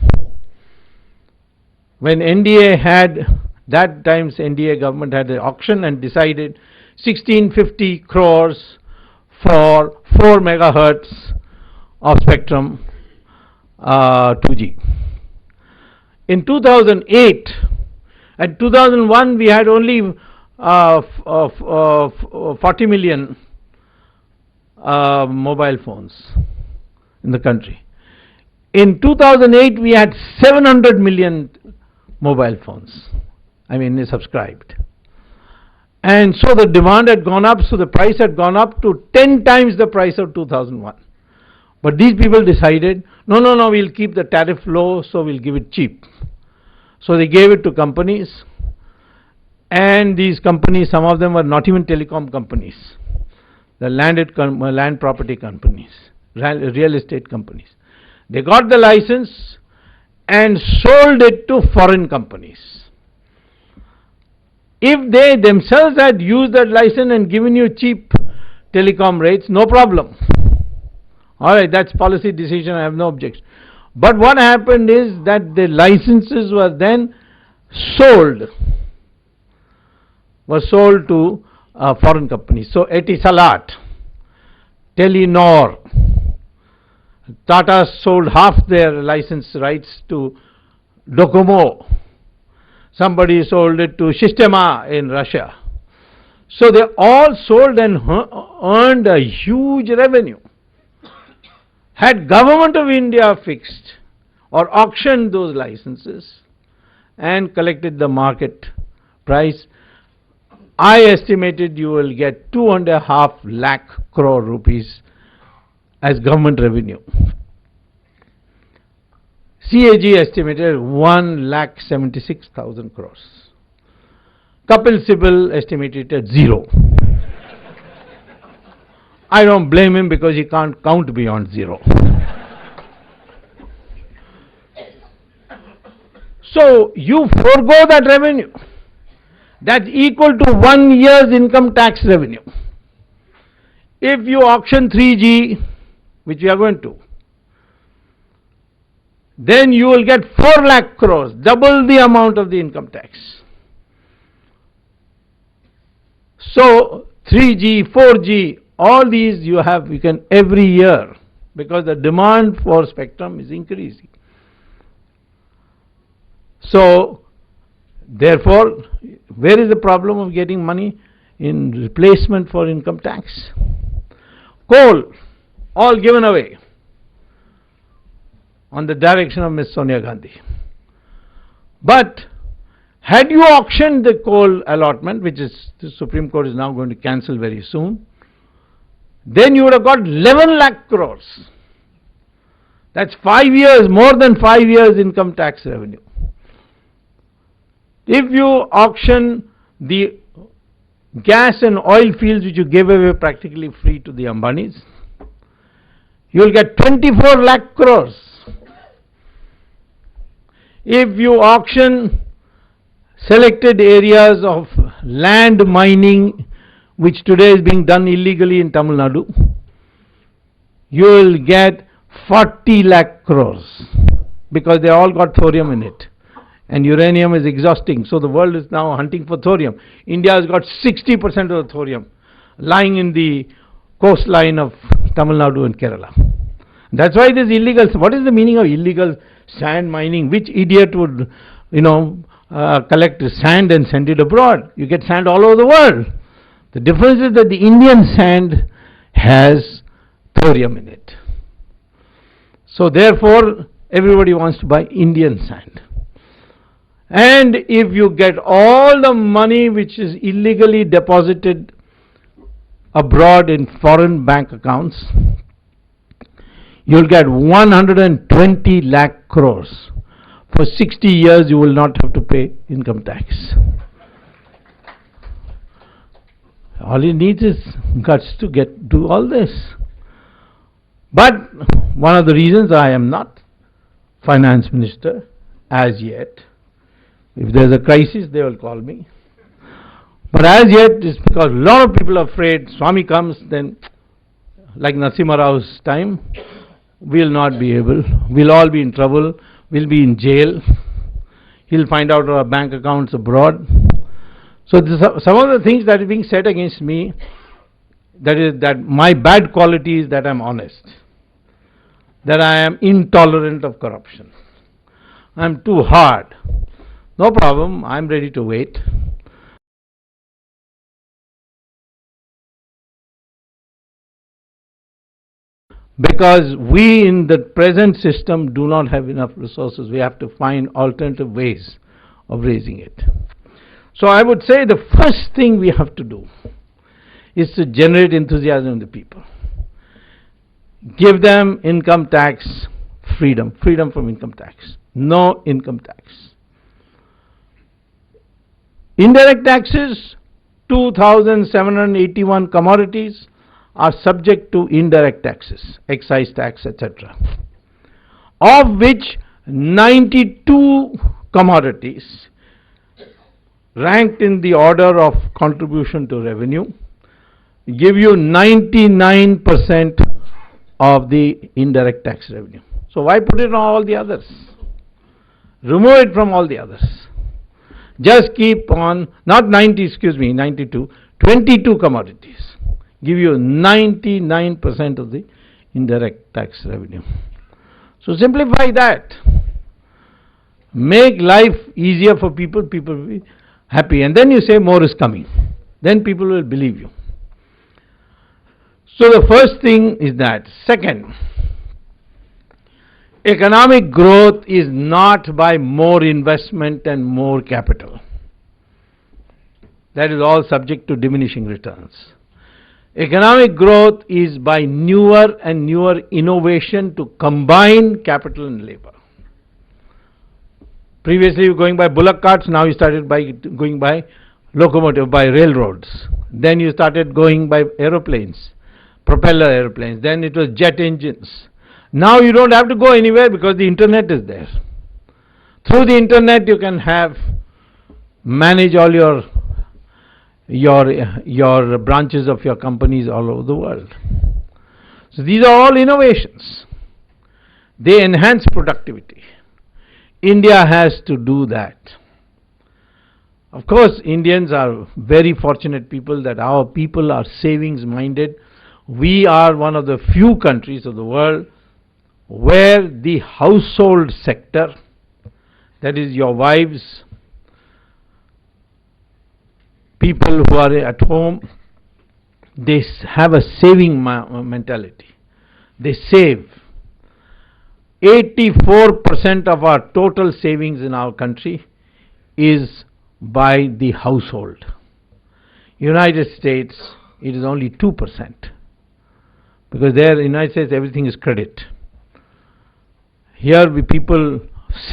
When NDA had, that time's NDA government had an auction and decided 1650 crores for 4 megahertz of spectrum 2G. In 2008 and 2001 we had only 40 million mobile phones in the country. In 2008 we had 700 million mobile phones, subscribed. And so the demand had gone up, so the price had gone up to 10 times the price of 2001. But these people decided, no, we'll keep the tariff low, so we'll give it cheap. So they gave it to companies, and these companies, some of them were not even telecom companies, the land property companies, real estate companies. They got the license and sold it to foreign companies. If they themselves had used that license and given you cheap telecom rates, no problem. Alright, that's policy decision, I have no objection. But what happened is that the licenses were then sold to foreign companies. So Etisalat, Telenor, Tata sold half their license rights to Docomo. Somebody sold it to Sistema in Russia. So they all sold and earned a huge revenue. Had Government of India fixed or auctioned those licenses and collected the market price, I estimated you will get 2.5 lakh crore rupees as government revenue. CAG estimated 1,76,000 crores. Kapil Sibal estimated at 0. I don't blame him because he can't count beyond 0. So you forego that revenue. That's equal to 1 year's income tax revenue. If you auction 3G, which we are going to, then you will get 4 lakh crores, double the amount of the income tax. So 3G, 4G, all these you can every year, because the demand for spectrum is increasing. So therefore, where is the problem of getting money in replacement for income tax? Coal, all given away on the direction of Ms. Sonia Gandhi. But had you auctioned the coal allotment, which is the Supreme Court is now going to cancel very soon, then you would have got 11 lakh crores. That's 5 years, more than 5 years income tax revenue. If you auction the gas and oil fields which you gave away practically free to the Ambanis, you will get 24 lakh crores. If you auction selected areas of land mining which today is being done illegally in Tamil Nadu, you will get 40 lakh crores because they all got thorium in it. And uranium is exhausting, so the world is now hunting for thorium. India has got 60% of the thorium lying in the coastline of Tamil Nadu and Kerala. That's why this illegal, what is the meaning of illegal sand mining? Which idiot would, collect sand and send it abroad? You get sand all over the world. The difference is that the Indian sand has thorium in it. So therefore, everybody wants to buy Indian sand. And if you get all the money which is illegally deposited abroad in foreign bank accounts, you'll get 120 lakh crores. For 60 years you will not have to pay income tax. All he needs is guts to do all this. But one of the reasons I am not finance minister as yet, if there's a crisis they will call me. But as yet is because a lot of people are afraid Swamy comes, then like Narasimha Rao's time, we'll not be able, we'll all be in trouble, we'll be in jail, he'll find out our bank accounts abroad. So some of the things that are being said against me, that is that my bad quality is that I'm honest, that I am intolerant of corruption, I'm too hard. No problem, I'm ready to wait. Because we in the present system do not have enough resources. We have to find alternative ways of raising it. So I would say the first thing we have to do is to generate enthusiasm in the people. Give them income tax freedom, freedom from income tax, no income tax. Indirect taxes, 2,781 commodities are subject to indirect taxes, excise tax, etc., of which 92 commodities ranked in the order of contribution to revenue give you 99% of the indirect tax revenue. So why put it on all the others? Remove it from all the others. Just keep on, not 92, 22 commodities give you 99% of the indirect tax revenue. So simplify that. Make life easier for people, people will be happy. And then you say more is coming. Then people will believe you. So the first thing is that. Second, economic growth is not by more investment and more capital. That is all subject to diminishing returns. Economic growth is by newer and newer innovation to combine capital and labor. Previously you were going by bullock carts, now you started by going by locomotive, by railroads. Then you started going by aeroplanes, propeller aeroplanes. Then it was jet engines. Now you don't have to go anywhere because the internet is there. Through the internet you can manage all your branches of your companies all over the world. So these are all innovations. They enhance productivity. India has to do that. Of course, Indians are very fortunate people that our people are savings minded. We are one of the few countries of the world where the household sector, that is your wives, people who are at home, they have a saving mentality. They save. 84% of our total savings in our country is by the household. United States, it is only 2%. Because there in the United States everything is credit. Here people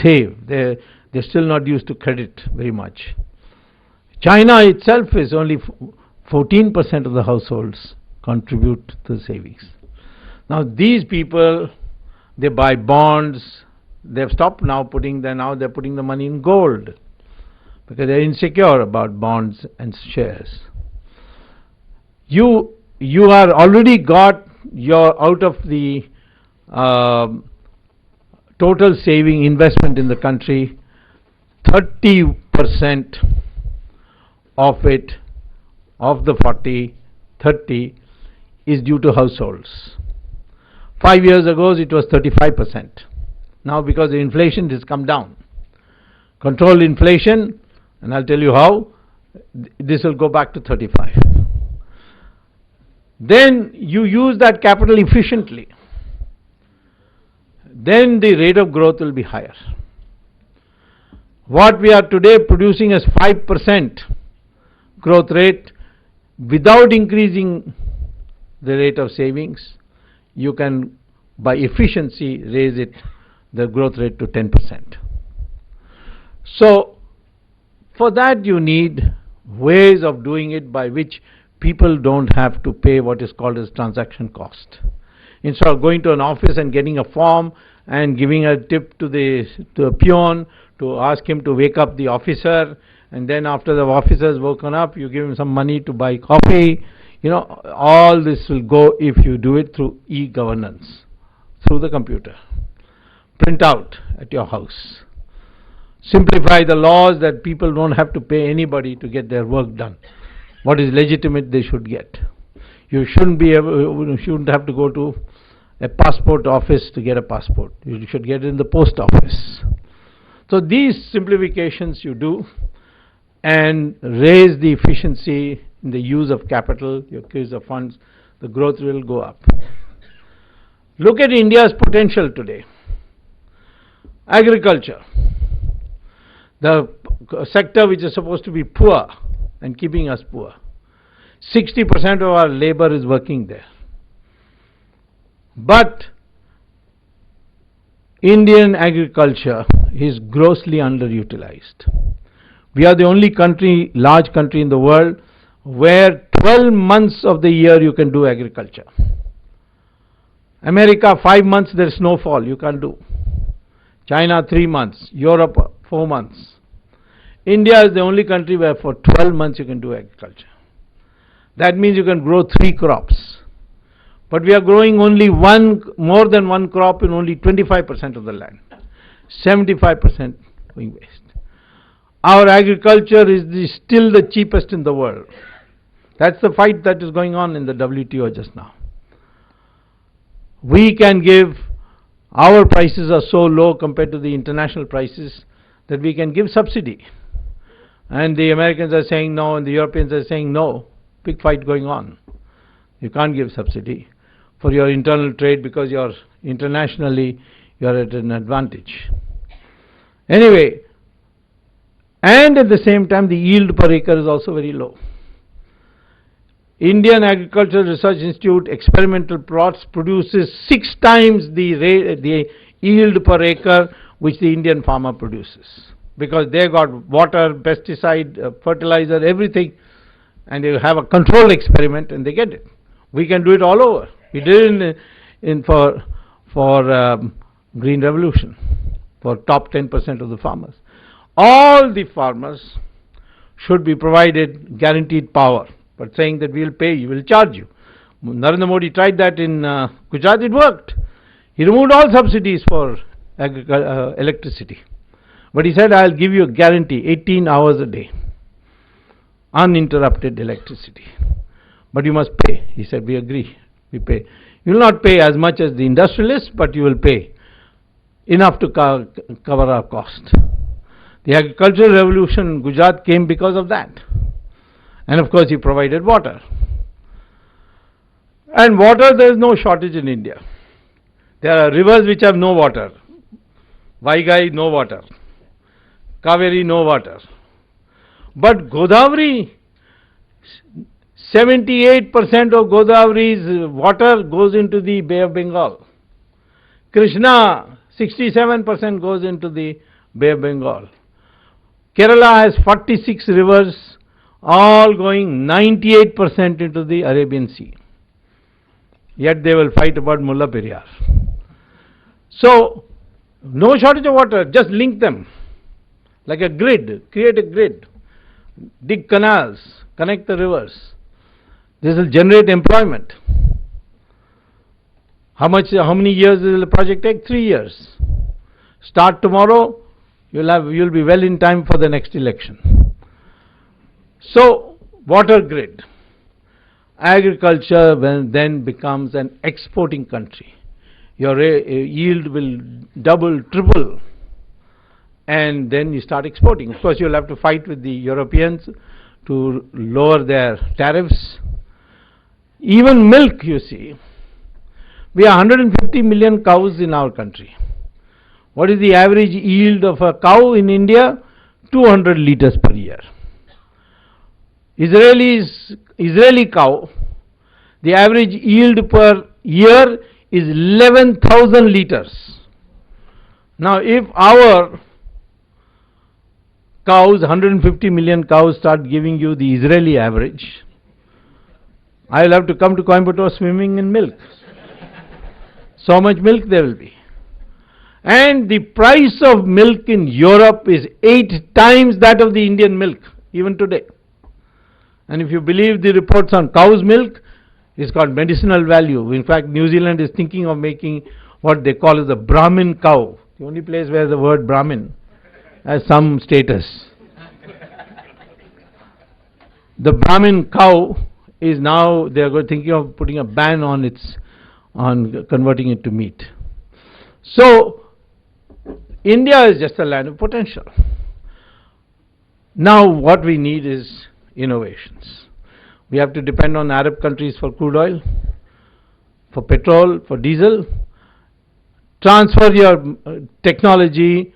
save. They're still not used to credit very much. China itself is only 14% of the households contribute to the savings. Now these people, they buy bonds. They've stopped now now they're putting the money in gold because they're insecure about bonds and shares. You are already got your out of the total saving investment in the country, 30% of it, of the 30 is due to households. 5 years ago it was 35%. Now because the inflation has come down. Control inflation, and I'll tell you how, this will go back to 35. Then you use that capital efficiently. Then the rate of growth will be higher. What we are today producing as 5% growth rate, without increasing the rate of savings, you can by efficiency raise it, the growth rate, to 10%. So for that you need ways of doing it by which people don't have to pay what is called as transaction cost. Instead of going to an office and getting a form and giving a tip to a peon to ask him to wake up the officer, and then after the officer has woken up you give him some money to buy coffee, all this will go if you do it through e-governance, through the computer. Print out at your house. Simplify the laws that people don't have to pay anybody to get their work done. What is legitimate they should get. You shouldn't have to go to a passport office to get a passport. You should get it in the post office. So these simplifications you do and raise the efficiency in the use of capital, your use of funds, the growth will go up. Look at India's potential today. Agriculture, the sector which is supposed to be poor and keeping us poor. 60% of our labor is working there. But Indian agriculture is grossly underutilized. We are the only country, large country in the world, where 12 months of the year you can do agriculture. America, 5 months there is snowfall, you can't do. China, 3 months. Europe, 4 months. India is the only country where for 12 months you can do agriculture. That means you can grow 3 crops. But we are growing only more than one crop in only 25% of the land. 75% going waste. Our agriculture is still the cheapest in the world. That's the fight that is going on in the WTO just now. We can give, our prices are so low compared to the international prices that we can give subsidy. And the Americans are saying no, and the Europeans are saying no. Big fight going on. You can't give subsidy for your internal trade because internationally you're at an advantage. Anyway, and at the same time the yield per acre is also very low. Indian Agricultural Research Institute experimental plots produces 6 times the yield per acre which the Indian farmer produces, because they got water, pesticide, fertilizer, everything, and they have a control experiment and they get it. We can do it all over. We did it for Green Revolution, for top 10% of the farmers. All the farmers should be provided guaranteed power, but saying that we will pay you, we will charge you. Narendra Modi tried that in Gujarat, it worked. He removed all subsidies for electricity. But he said, I will give you a guarantee, 18 hours a day, uninterrupted electricity. But you must pay. He said, we agree, we pay. You will not pay as much as the industrialists, but you will pay enough to cover our cost. The agricultural revolution in Gujarat came because of that. And of course he provided water. And water, there is no shortage in India. There are rivers which have no water. Vaigai, no water. Kaveri, no water. But Godavari, 78% of Godavari's water goes into the Bay of Bengal. Krishna, 67% goes into the Bay of Bengal. Kerala has 46 rivers, all going 98% into the Arabian Sea. Yet they will fight about Mulla Periyar. So, no shortage of water, just link them. Like a grid, create a grid. Dig canals, connect the rivers. This will generate employment. How many years will the project take? 3 years. Start tomorrow, you'll be well in time for the next election. So, water grid. Agriculture then becomes an exporting country. your yield will double, triple, and then you start exporting. Of course, you'll have to fight with the Europeans to lower their tariffs. Even milk, you see, we have 150 million cows in our country. What is the average yield of a cow in India? 200 liters per year. Israeli cow, the average yield per year is 11,000 liters. Now, if our cows, 150 million cows, start giving you the Israeli average, I will have to come to Coimbatore swimming in milk. So much milk there will be. And the price of milk in Europe is 8 times that of the Indian milk, even today. And if you believe the reports on cow's milk, it's got medicinal value. In fact, New Zealand is thinking of making what they call as a Brahmin cow. The only place where the word Brahmin has some status. The Brahmin cow is now, they are thinking of putting a ban on converting it to meat. So, India is just a land of potential. Now, what we need is innovations. We have to depend on Arab countries for crude oil, for petrol, for diesel. Transfer your technology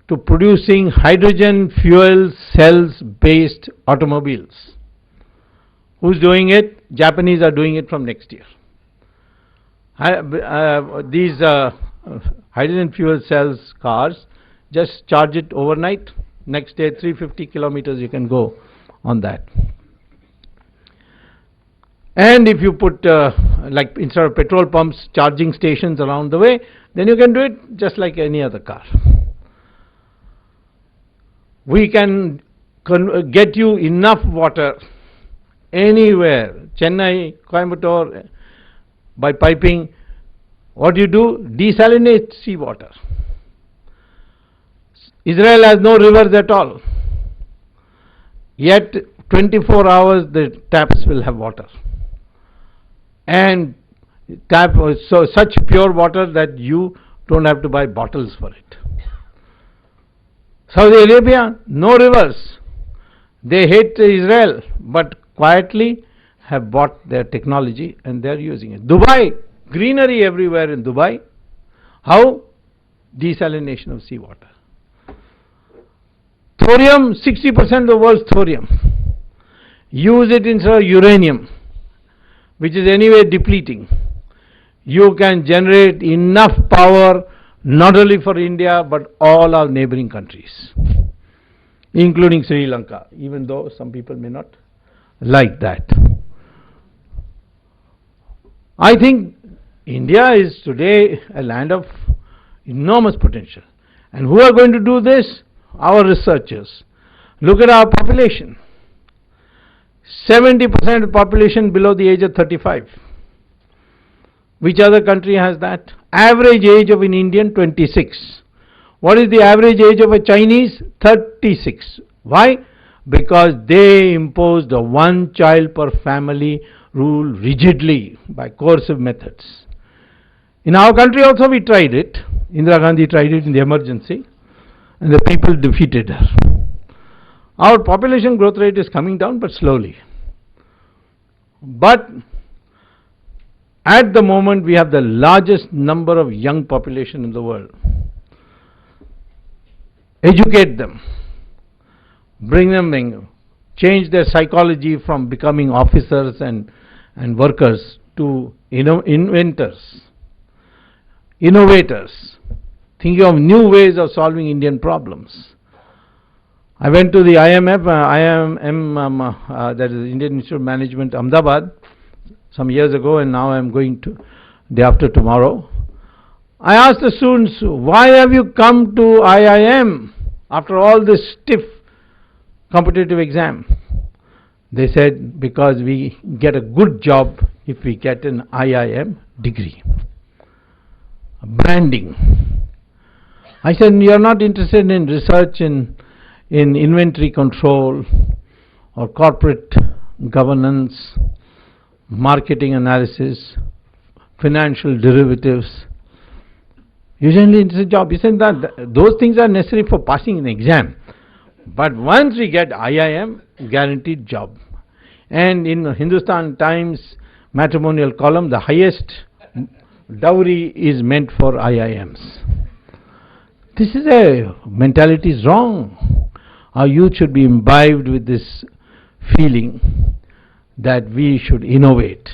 to producing hydrogen fuel cells based automobiles. Who's doing it? Japanese are doing it from next year. These hydrogen fuel cells cars, just charge it overnight. Next day, 350 kilometers you can go on that. And if you put, like instead of petrol pumps, charging stations around the way, then you can do it just like any other car. We can get you enough water anywhere, Chennai, Coimbatore, by piping. What do you do? Desalinate seawater. Israel has no rivers at all. Yet 24 hours the taps will have water. And such pure water that you don't have to buy bottles for it. Saudi Arabia, no rivers. They hate Israel, but quietly have bought their technology and they are using it. Dubai, greenery everywhere in Dubai. How? Desalination of seawater. Thorium, 60% of the world's thorium. Use it instead of uranium, which is anyway depleting. You can generate enough power not only for India but all our neighboring countries, including Sri Lanka, even though some people may not like that. I think India is today a land of enormous potential. And who are going to do this? Our researchers. Look at our population. 70% of the population below the age of 35. Which other country has that? Average age of an Indian, 26. What is the average age of a Chinese? 36. Why? Because they imposed a one child per family rule rigidly by coercive methods. In our country also we tried it. Indira Gandhi tried it in the emergency and the people defeated her. Our population growth rate is coming down but slowly. But at the moment we have the largest number of young population in the world. Educate them. Bring them in. Change their psychology from becoming officers and workers to inventors, innovators, thinking of new ways of solving Indian problems. I went to the IMF, that is Indian Institute of Management, Ahmedabad, some years ago, and now I am going to day after tomorrow. I asked the students, why have you come to IIM after all this stiff competitive exam? They said, because we get a good job if we get an IIM degree. Branding. I said, you are not interested in research in inventory control or corporate governance, marketing analysis, financial derivatives. Usually it's a job. Isn't that those things are necessary for passing an exam? But once we get IIM, guaranteed job. And in Hindustan Times matrimonial column, the highest dowry is meant for IIMs. This is a mentality is wrong. Our youth should be imbibed with this feeling that we should innovate.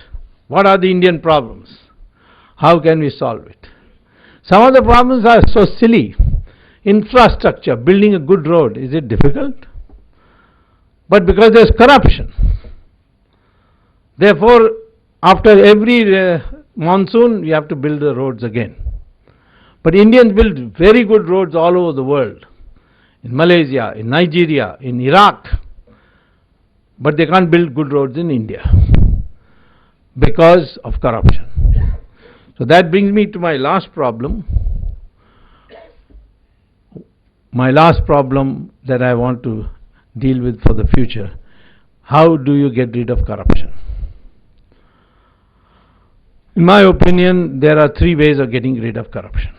What are the Indian problems? How can we solve it? Some of the problems are so silly. Infrastructure, building a good road, is it difficult? But because there is corruption. Therefore, after every monsoon, we have to build the roads again. But Indians build very good roads all over the world. In Malaysia, in Nigeria, in Iraq. But they can't build good roads in India because of corruption. So that brings me to my last problem. My last problem that I want to deal with for the future. How do you get rid of corruption? In my opinion, there are three ways of getting rid of corruption.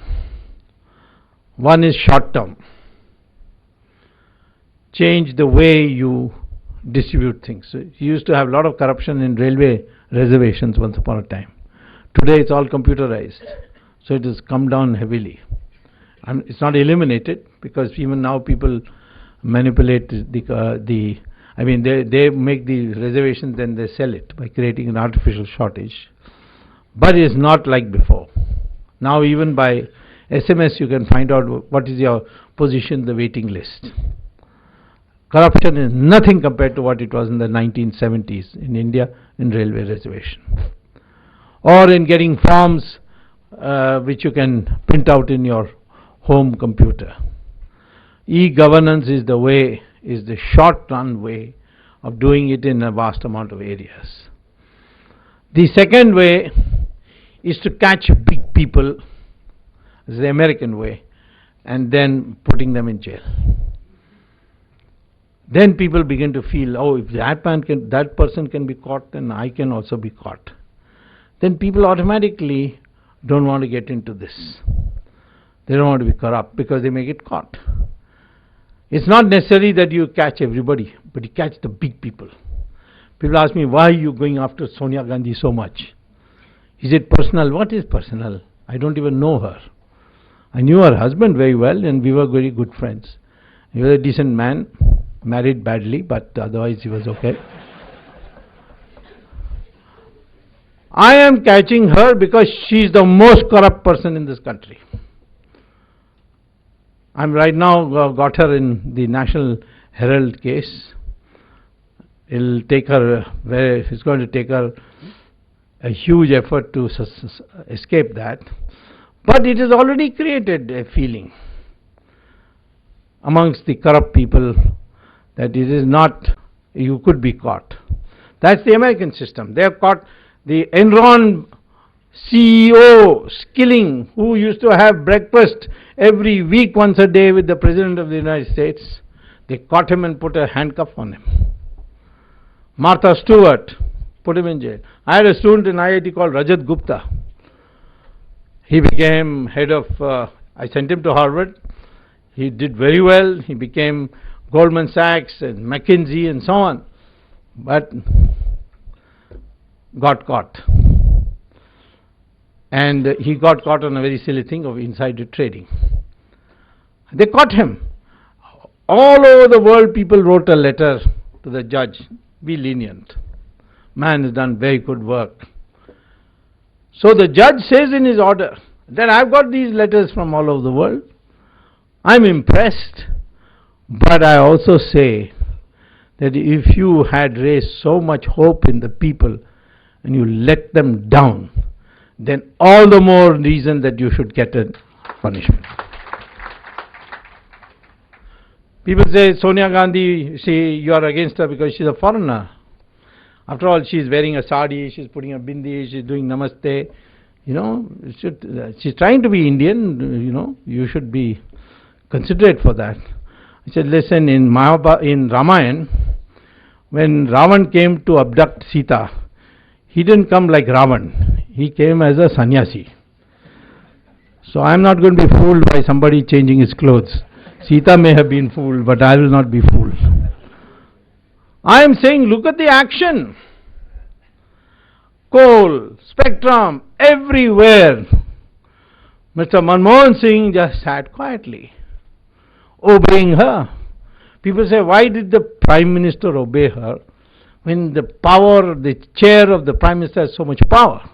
One is short term. Change the way you distribute things. So you used to have a lot of corruption in railway reservations once upon a time. Today it's all computerized. So it has come down heavily. And it's not eliminated because even now people manipulate they make the reservations, then they sell it by creating an artificial shortage. But it's not like before. Now even by SMS you can find out what is your position in the waiting list. Corruption is nothing compared to what it was in the 1970s in India in railway reservation. Or in getting forms which you can print out in your home computer. E-governance is the way, is the short-run way of doing it in a vast amount of areas. The second way is to catch big people, this is the American way, and then putting them in jail. Then people begin to feel, oh, if that person can be caught, then I can also be caught. Then people automatically don't want to get into this. They don't want to be corrupt because they may get caught. It's not necessary that you catch everybody, but you catch the big people. People ask me, why are you going after Sonia Gandhi so much? Is it personal? What is personal? I don't even know her. I knew her husband very well and we were very good friends. He was a decent man, married badly, but otherwise he was okay. I am catching her because she is the most corrupt person in this country. I'm right now got her in the National Herald case. It's going to take her a huge effort to escape that. But it has already created a feeling amongst the corrupt people that it is not, you could be caught. That's the American system. They have caught the Enron CEO Skilling, who used to have breakfast every week once a day with the President of the United States. They caught him and put a handcuff on him. Martha Stewart, put him in jail. I had a student in IIT called Rajat Gupta. He became head of, I sent him to Harvard. He did very well. He became Goldman Sachs and McKinsey and so on. But got caught. And he got caught on a very silly thing of insider trading. They caught him. All over the world people wrote a letter to the judge, be lenient. Man has done very good work. So the judge says in his order that I've got these letters from all over the world. I'm impressed, but I also say that if you had raised so much hope in the people and you let them down, then all the more reason that you should get a punishment. People say Sonia Gandhi, you are against her because she's a foreigner. After all, she's wearing a sari, she's putting a bindi, she's doing namaste. You know, she's trying to be Indian, you know, you should be considerate for that. I said, listen, in Ramayana, when Ravan came to abduct Sita, he didn't come like Ravan. He came as a sannyasi. So I am not going to be fooled by somebody changing his clothes. Sita may have been fooled, but I will not be fooled. I am saying, look at the action. Coal, spectrum, everywhere. Mr. Manmohan Singh just sat quietly, obeying her. People say, why did the Prime Minister obey her when the power, the chair of the Prime Minister has so much power?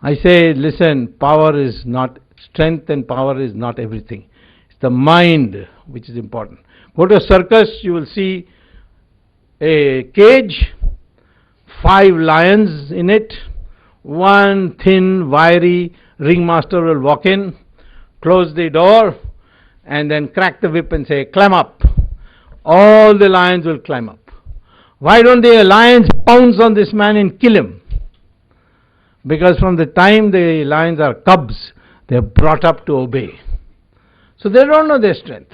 I say, listen, power is not, strength and power is not everything. It's the mind which is important. Go to a circus, you will see a cage, 5 lions in it, one thin, wiry ringmaster will walk in, close the door, and then crack the whip and say, climb up. All the lions will climb up. Why don't the lions pounce on this man and kill him? Because from the time the lions are cubs, they are brought up to obey. So they don't know their strength.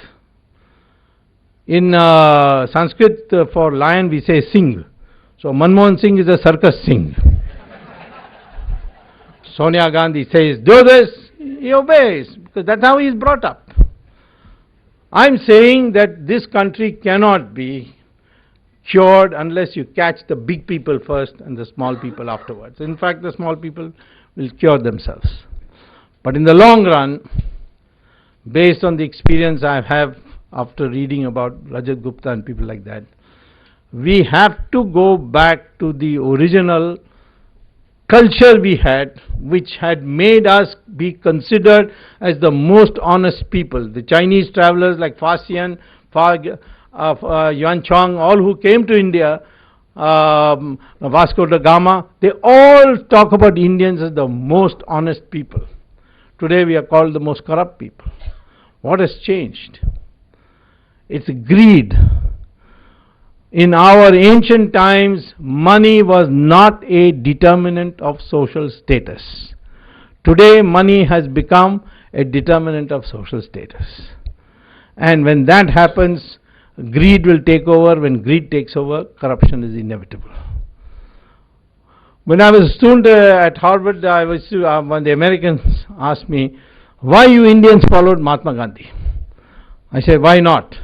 In Sanskrit, for lion we say Singh. So Manmohan Singh is a circus Singh. Sonia Gandhi says, do this, he obeys, because that's how he is brought up. I'm saying that this country cannot be cured unless you catch the big people first and the small people afterwards. In fact, the small people will cure themselves. But in the long run, based on the experience I have after reading about Rajat Gupta and people like that, we have to go back to the original culture we had, which had made us be considered as the most honest people. The Chinese travelers like Fa Xian, Yuan Chong, all who came to India, Vasco da Gama, they all talk about Indians as the most honest people. Today we are called the most corrupt people. What has changed? It's greed. In our ancient times, money was not a determinant of social status. Today, money has become a determinant of social status. And when that happens, greed will take over. When greed takes over, corruption is inevitable. When I was a student at Harvard, when the Americans asked me, why you Indians followed Mahatma Gandhi? I said, why not?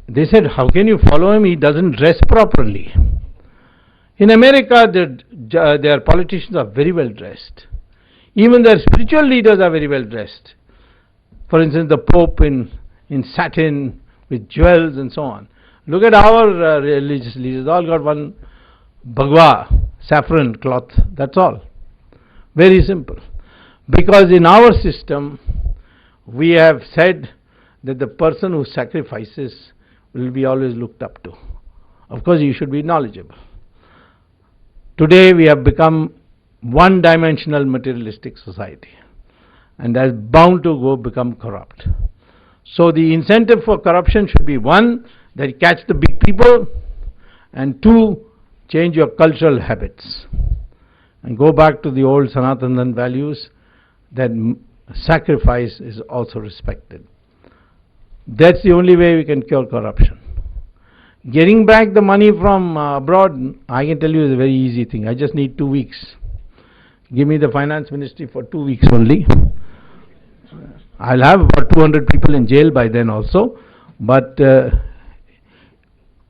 They said, how can you follow him? He doesn't dress properly. In America, their politicians are very well dressed. Even their spiritual leaders are very well dressed. For instance, the Pope in satin with jewels and so on. Look at our religious leaders. They all got one bhagwa, saffron cloth. That's all. Very simple. Because in our system, we have said that the person who sacrifices will be always looked up to. Of course, you should be knowledgeable. Today, we have become one-dimensional materialistic society, and that's bound to become corrupt. So the incentive for corruption should be, one, that you catch the big people, and two, change your cultural habits and go back to the old Sanatana values that sacrifice is also respected. That's the only way we can cure corruption. Getting back the money from abroad, I can tell you, is a very easy thing. I just need 2 weeks. Give me the finance ministry for 2 weeks only. I'll have about 200 people in jail by then also. But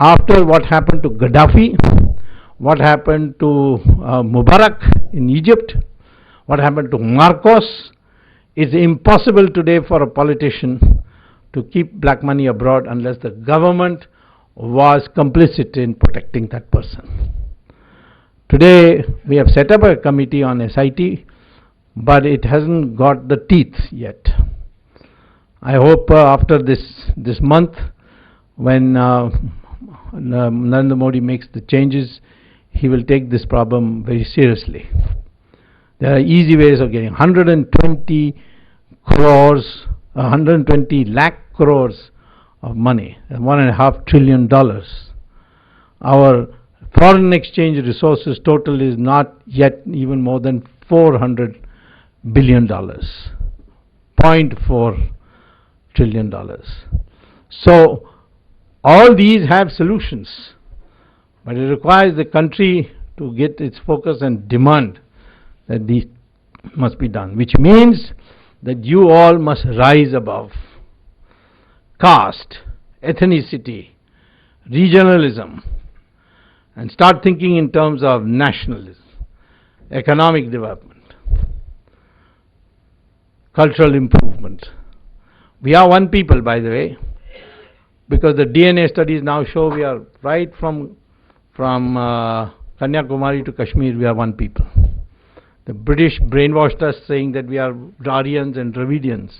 after what happened to Gaddafi, what happened to Mubarak in Egypt, what happened to Marcos, it's impossible today for a politician to keep black money abroad unless the government was complicit in protecting that person. Today we have set up a committee on SIT, but it hasn't got the teeth yet. I hope after this month, when Narendra Modi makes the changes, he will take this problem very seriously. There are easy ways of getting 120 lakh crores of money, $1.5 trillion. Our foreign exchange resources total is not yet even more than $400 billion, $0.4 trillion. So all these have solutions, but it requires the country to get its focus and demand that these must be done, which means that you all must rise above caste, ethnicity, regionalism, and start thinking in terms of nationalism, economic development, cultural improvement. We are one people, by the way, because the DNA studies now show we are right from Kanyakumari to Kashmir, we are one people. The British brainwashed us saying that we are Aryans and Dravidians.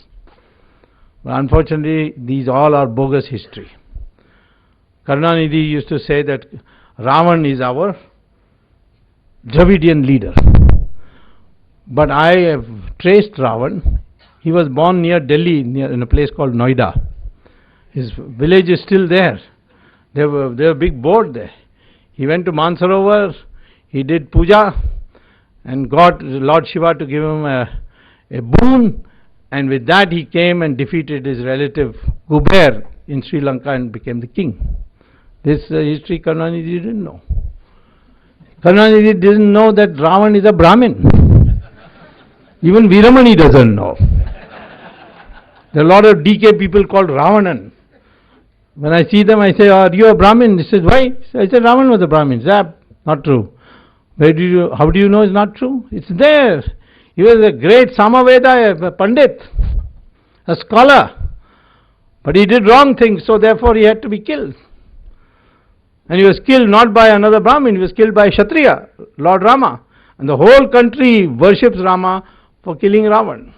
But unfortunately, these all are bogus history. Karunanidhi used to say that Ravan is our Dravidian leader. But I have traced Ravan. He was born near Delhi, in a place called Noida. His village is still there. There were a big board there. He went to Mansarovar, he did puja, and got Lord Shiva to give him a boon, and with that he came and defeated his relative Kuber in Sri Lanka and became the king. This history Karunanidhi didn't know. Karunanidhi didn't know that Ravan is a Brahmin. Even Veeramani doesn't know. There are a lot of DK people called Ravanan. When I see them, I say, "Are you a Brahmin?" He says, "Why?" I said, "Ravan was a Brahmin." Zap, not true. How do you know it's not true? It's there. He was a great Samaveda, a Pandit, a scholar. But he did wrong things, so therefore he had to be killed. And he was killed not by another Brahmin, he was killed by Kshatriya, Lord Rama. And the whole country worships Rama for killing Ravan.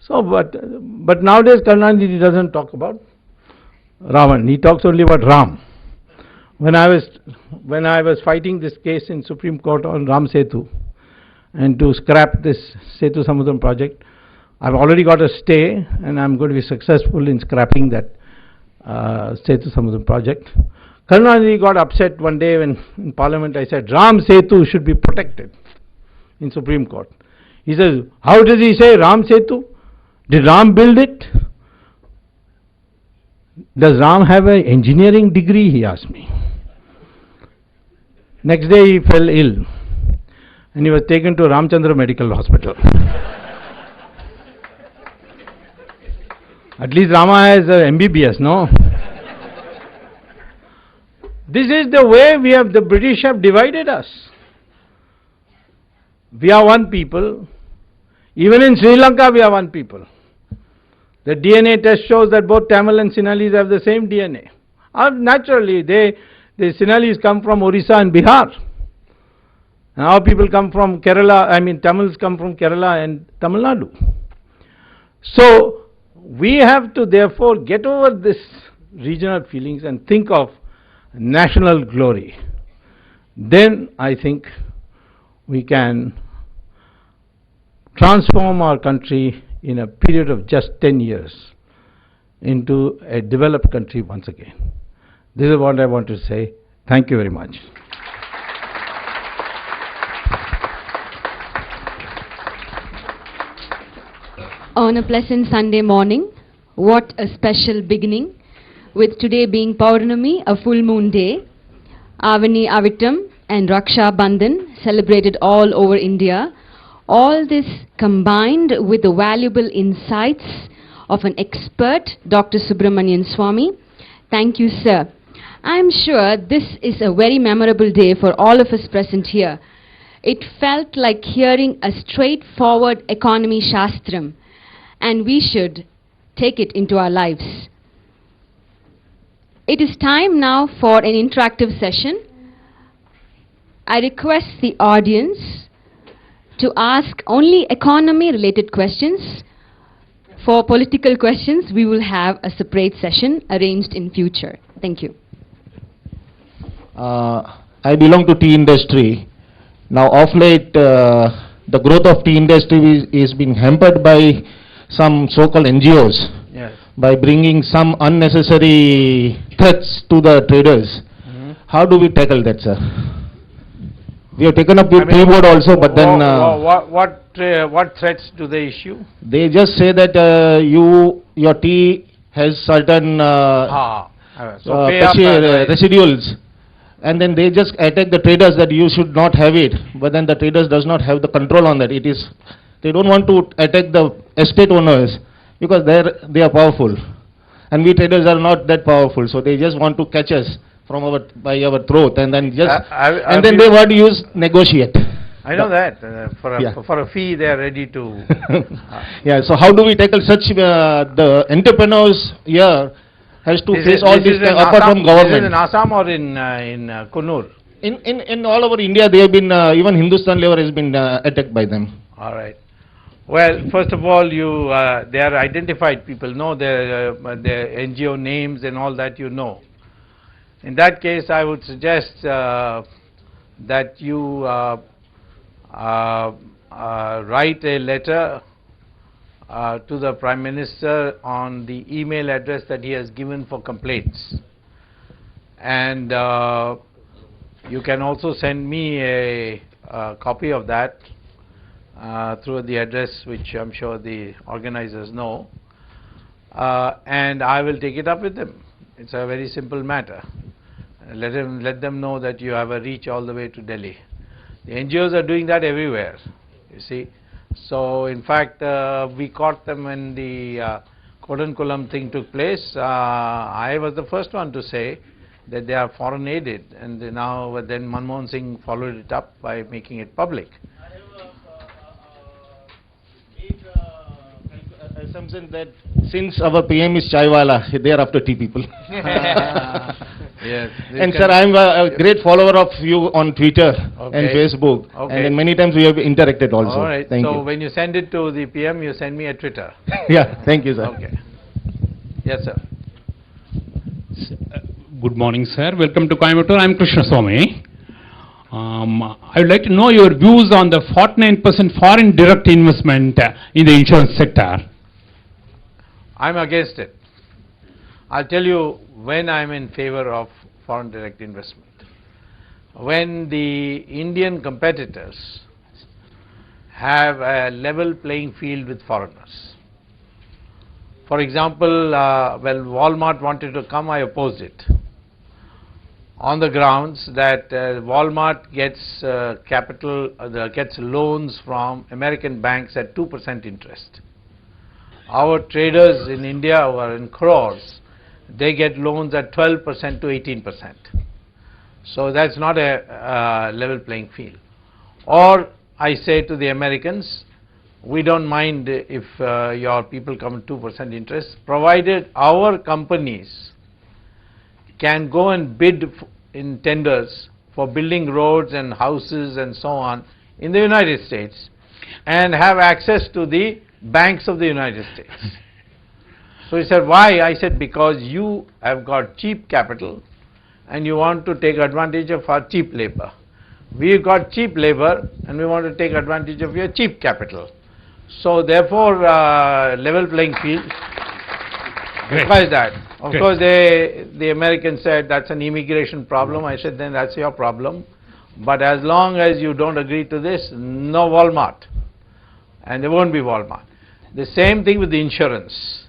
So, but nowadays Karunanidhi doesn't talk about Ravan, he talks only about Ram. When I was fighting this case in Supreme Court on Ram Setu, and to scrap this Setu Samudram project, I've already got a stay, and I'm going to be successful in scrapping that Setu Samudram project. Karunanidhi got upset one day when in Parliament I said Ram Setu should be protected in Supreme Court. He says, "How does he say Ram Setu? Did Ram build it? Does Ram have an engineering degree?" he asked me. Next day he fell ill and he was taken to Ramchandra Medical Hospital. At least Rama has a MBBS, no? This is the way the British have divided us. We are one people. Even in Sri Lanka we are one people. The DNA test shows that both Tamil and Sinhalese have the same DNA. Naturally, the Sinhalese come from Orissa and Bihar. And our people come from Kerala, Tamils come from Kerala and Tamil Nadu. So, we have to therefore get over this regional feelings and think of national glory. Then I think we can transform our country in a period of just 10 years into a developed country once again. This is what I want to say. Thank you very much. On a pleasant Sunday morning, what a special beginning, with today being Paurnami, a full moon day. Avani Avittam and Raksha Bandhan celebrated all over India. All this combined with the valuable insights of an expert, Dr. Subramanian Swamy. Thank you, sir. I am sure this is a very memorable day for all of us present here. It felt like hearing a straightforward economy shastram, and we should take it into our lives. It is time now for an interactive session. I request the audience to ask only economy related questions. For political questions, we will have a separate session arranged in future. Thank you. I belong to tea industry. Now of late, the growth of tea industry is being hampered by some so-called NGOs. Yes. By bringing some unnecessary threats to the traders. How do we tackle that, sir? We have taken up with board also, but then... what threats do they issue? They just say that your tea has certain residuals, and then they just attack the traders that you should not have it, but then the traders does not have the control on that. It is They don't want to attack the estate owners because they are powerful. And we traders are not that powerful, so they just want to catch us from by our throat, and then they want to use negotiate. I know that. For a fee, they are ready to. Yeah. So how do we tackle such? The entrepreneurs here has to face all this apart from government. Is it in Assam or in Kannur? In all over India, they have been even Hindustan Lever has been attacked by them. All right. Well, first of all, they are identified people, know their NGO names and all that, you know. In that case, I would suggest that you write a letter to the Prime Minister on the email address that he has given for complaints. And you can also send me a copy of that through the address which I'm sure the organizers know, and I will take it up with them. It's a very simple matter. Let them know that you have a reach all the way to Delhi. The NGOs are doing that everywhere, you see. So in fact, we caught them when the Kodankulam thing took place. I was the first one to say that they are foreign aided, and then Manmohan Singh followed it up by making it public. Assumption that since our PM is Chaiwala, they are after tea people. Yes. And sir, I am a great follower of you on Twitter and Facebook, and then many times we have interacted also. All right. Thank you. So when you send it to the PM, you send me a Twitter. Yeah. Thank you, sir. Okay. Yes, sir. Good morning, sir. Welcome to Coimbatore. I am Krishna Swamy. I would like to know your views on the 49% foreign direct investment in the insurance sector. I'm against it. I'll tell you when I'm in favor of foreign direct investment. When the Indian competitors have a level playing field with foreigners. For example, when Walmart wanted to come, I opposed it, on the grounds that Walmart gets gets loans from American banks at 2% interest. Our traders in India who are in crores, they get loans at 12% to 18%. So that's not a level playing field. Or I say to the Americans, we don't mind if your people come at 2% interest, provided our companies can go and bid in tenders for building roads and houses and so on in the United States and have access to the banks of the United States. So he said, why? I said, because you have got cheap capital and you want to take advantage of our cheap labor. We've got cheap labor and we want to take advantage of your cheap capital. So therefore, level playing field requires that. Of course, the Americans said that's an immigration problem. I said, then that's your problem. But as long as you don't agree to this, no Walmart. And there won't be Walmart. The same thing with the insurance.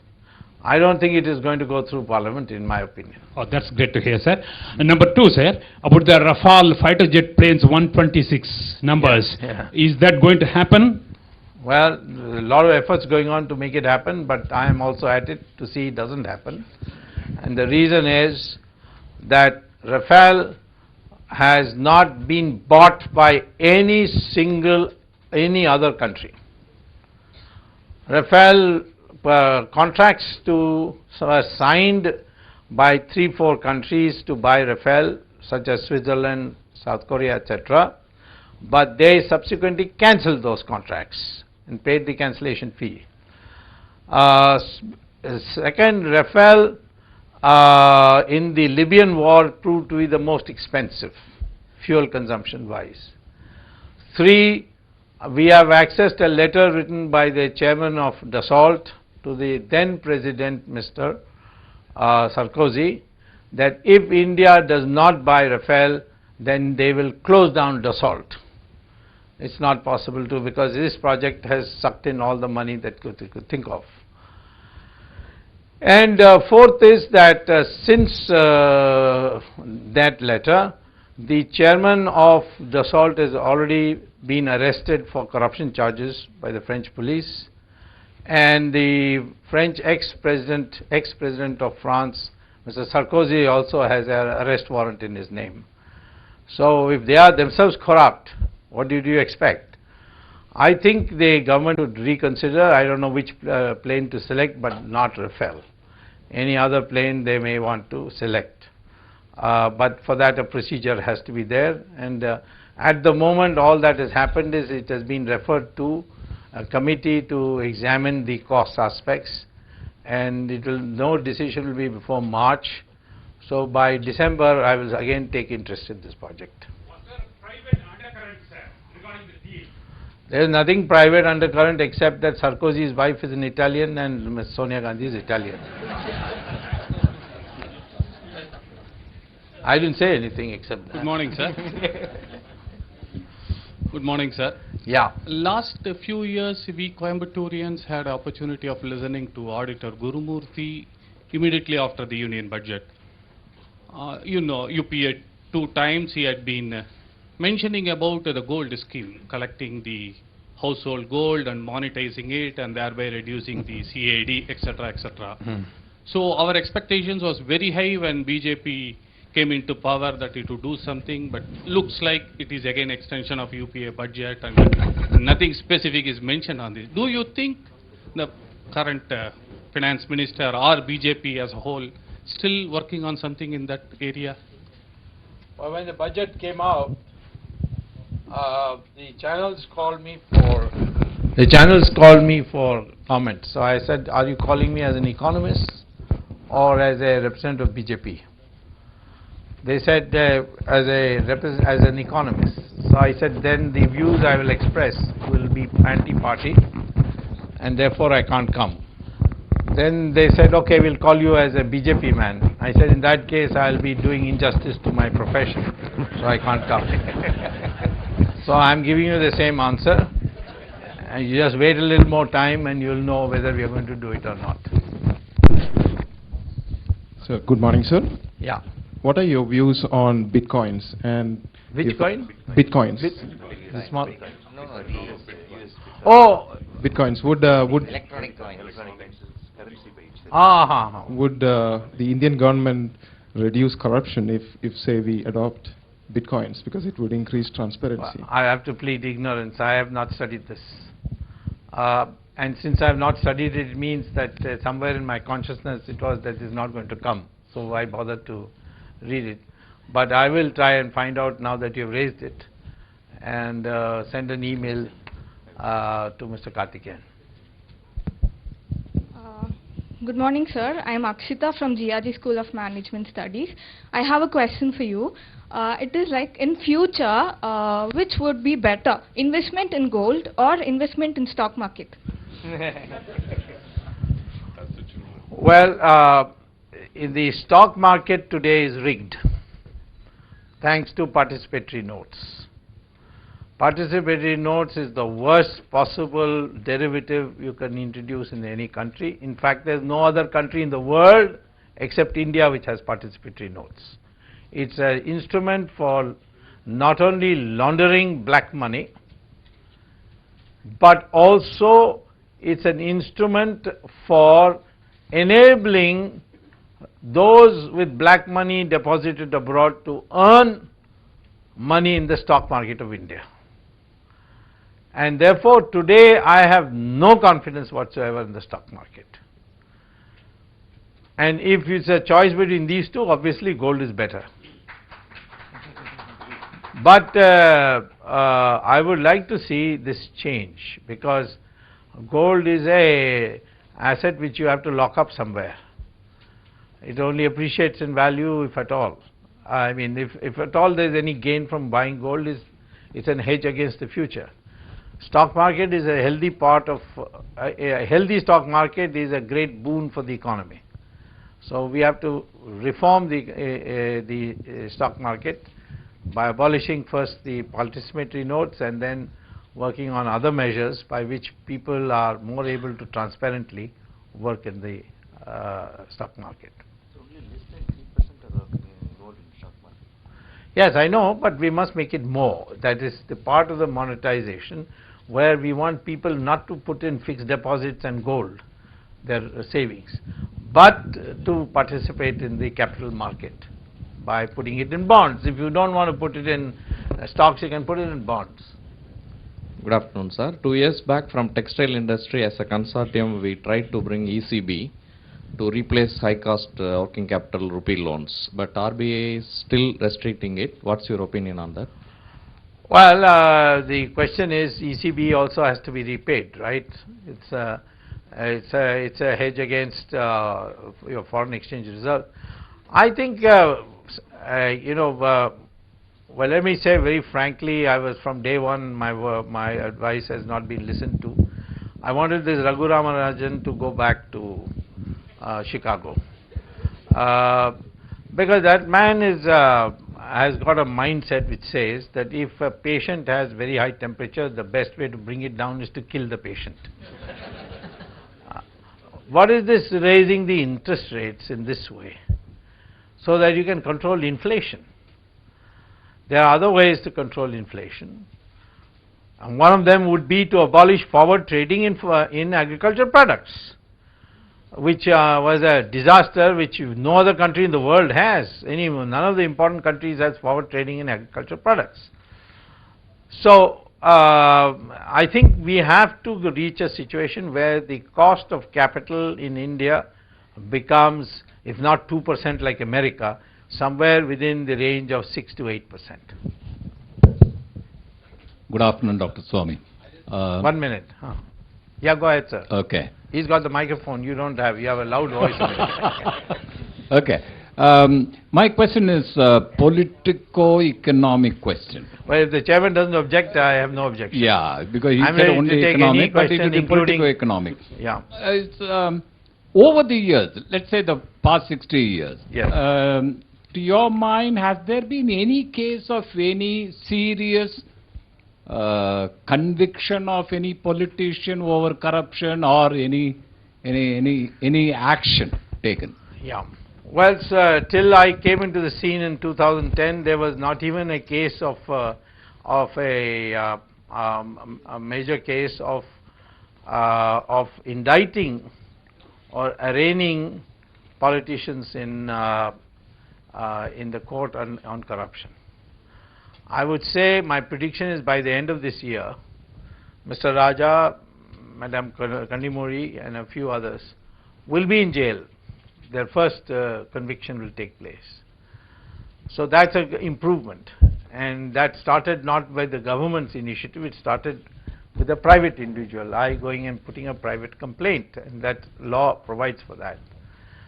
I don't think it is going to go through Parliament, in my opinion. Oh, that's great to hear, sir. And number two, sir, about the Rafale fighter jet planes 126 numbers. Yeah. Is that going to happen? Well, a lot of efforts going on to make it happen, but I am also at it to see it doesn't happen. And the reason is that Rafale has not been bought by any other country. Rafale contracts are signed by 3-4 countries to buy Rafale, such as Switzerland, South Korea, etc. But they subsequently cancelled those contracts and paid the cancellation fee. Second, Rafale in the Libyan war proved to be the most expensive, fuel consumption wise. 3, we have accessed a letter written by the chairman of Dassault to the then President Mr. Sarkozy that if India does not buy Rafale, then they will close down Dassault. It's not possible to, because this project has sucked in all the money that you could think of. And fourth is that since that letter, The chairman of Dassault has already been arrested for corruption charges by the French police, and the French ex-president of France, Mr. Sarkozy, also has an arrest warrant in his name. So if they are themselves corrupt, what do you expect? I think the government would reconsider. I don't know which plane to select, but not Rafale. Any other plane they may want to select. But for that a procedure has to be there, and at the moment all that has happened is it has been referred to a committee to examine the cost aspects, and no decision will be before March. So by December I will again take interest in this project. Was there private undercurrent, sir, regarding the deal? There is nothing private undercurrent except that Sarkozy's wife is an Italian and Ms. Sonia Gandhi is Italian. I didn't say anything except that. Good morning, sir. Good morning, sir. Yeah. Last few years, we Coimbatorians had opportunity of listening to Auditor Gurumurthy immediately after the union budget. You know, UPA 2 times he had been mentioning about the gold scheme, collecting the household gold and monetizing it and thereby reducing the CAD, etc., etc. So our expectations was very high when BJP came into power that it would do something, but looks like it is again extension of UPA budget and nothing specific is mentioned on this. Do you think the current finance minister or BJP as a whole still working on something in that area? Well, when the budget came out, the channels called me for comment. So I said, are you calling me as an economist or as a representative of BJP? They said as an economist. So I said then the views I will express will be anti-party and therefore I can't come. Then they said, okay, we'll call you as a BJP man. I said, in that case I'll be doing injustice to my profession, so I can't come. So I'm giving you the same answer, and you just wait a little more time and you'll know whether we are going to do it or not. So, good morning, sir. Yeah. What are your views on bitcoins and Which coin? Bitcoins. The small. Oh, Bitcoins. Would the Indian government reduce corruption if say we adopt bitcoins, because it would increase transparency? I have to plead ignorance. I have not studied this. And since I have not studied it, it means that somewhere in my consciousness it was that it is not going to come. So why bother to read it? But I will try and find out now that you have raised it, and send an email to Mr. Karthikeyan. Good morning, sir. I am Akshita from GRG School of Management Studies. I have a question for you. It is like, in future, which would be better, investment in gold or investment in stock market? Well, in the stock market today is rigged, thanks to participatory notes. Participatory notes is the worst possible derivative you can introduce in any country. In fact, there is no other country in the world except India which has participatory notes. It's an instrument for not only laundering black money, but also it's an instrument for enabling those with black money deposited abroad to earn money in the stock market of India. And therefore, today I have no confidence whatsoever in the stock market. And if it's a choice between these two, obviously gold is better. But I would like to see this change, because gold is a asset which you have to lock up somewhere. It only appreciates in value if at all. I mean, if at all there is any gain from buying gold, it's a hedge against the future. Stock market is a healthy part of a healthy stock market is a great boon for the economy. So we have to reform the stock market by abolishing first the participatory notes and then working on other measures by which people are more able to transparently work in the stock market. Yes, I know, but we must make it more. That is the part of the monetization where we want people not to put in fixed deposits and gold, their savings, but to participate in the capital market by putting it in bonds. If you don't want to put it in stocks, you can put it in bonds. Good afternoon, sir. 2 years back from textile industry as a consortium, we tried to bring ECB to replace high-cost working capital rupee loans, but RBI is still restricting it. What's your opinion on that? Well, the question is ECB also has to be repaid, right? It's a hedge against your foreign exchange reserve. I think well, let me say very frankly, I was from day one, my advice has not been listened to. I wanted this Raghu Ramarajan to go back to Chicago, because that man is has got a mindset which says that if a patient has very high temperature, the best way to bring it down is to kill the patient. What is this raising the interest rates in this way so that you can control inflation? There are other ways to control inflation, and one of them would be to abolish forward trading in agricultural products, which was a disaster which no other country in the world has. None of the important countries has forward trading in agricultural products. So I think we have to reach a situation where the cost of capital in India becomes, if not 2% like America, somewhere within the range of 6 to 8%. Good afternoon, Dr. Swamy. 1 minute. Yeah, go ahead, sir. Okay. He's got the microphone. You don't have. You have a loud voice. Okay. My question is politico-economic question. Well, if the chairman doesn't object, I have no objection. Yeah, because he said only economic, but it will be politico-economic. Yeah. It's, over the years, let's say the past 60 years, yes. To your mind, has there been any case of any serious conviction of any politician over corruption or any action taken? Yeah. Well, sir, till I came into the scene in 2010, there was not even a case of a major case of indicting or arraigning politicians in the court on corruption. I would say my prediction is by the end of this year, Mr. Raja, Madam Kandimuri and a few others will be in jail. Their first conviction will take place. So that's an improvement, and that started not by the government's initiative, it started with a private individual, I going and putting a private complaint, and that law provides for that.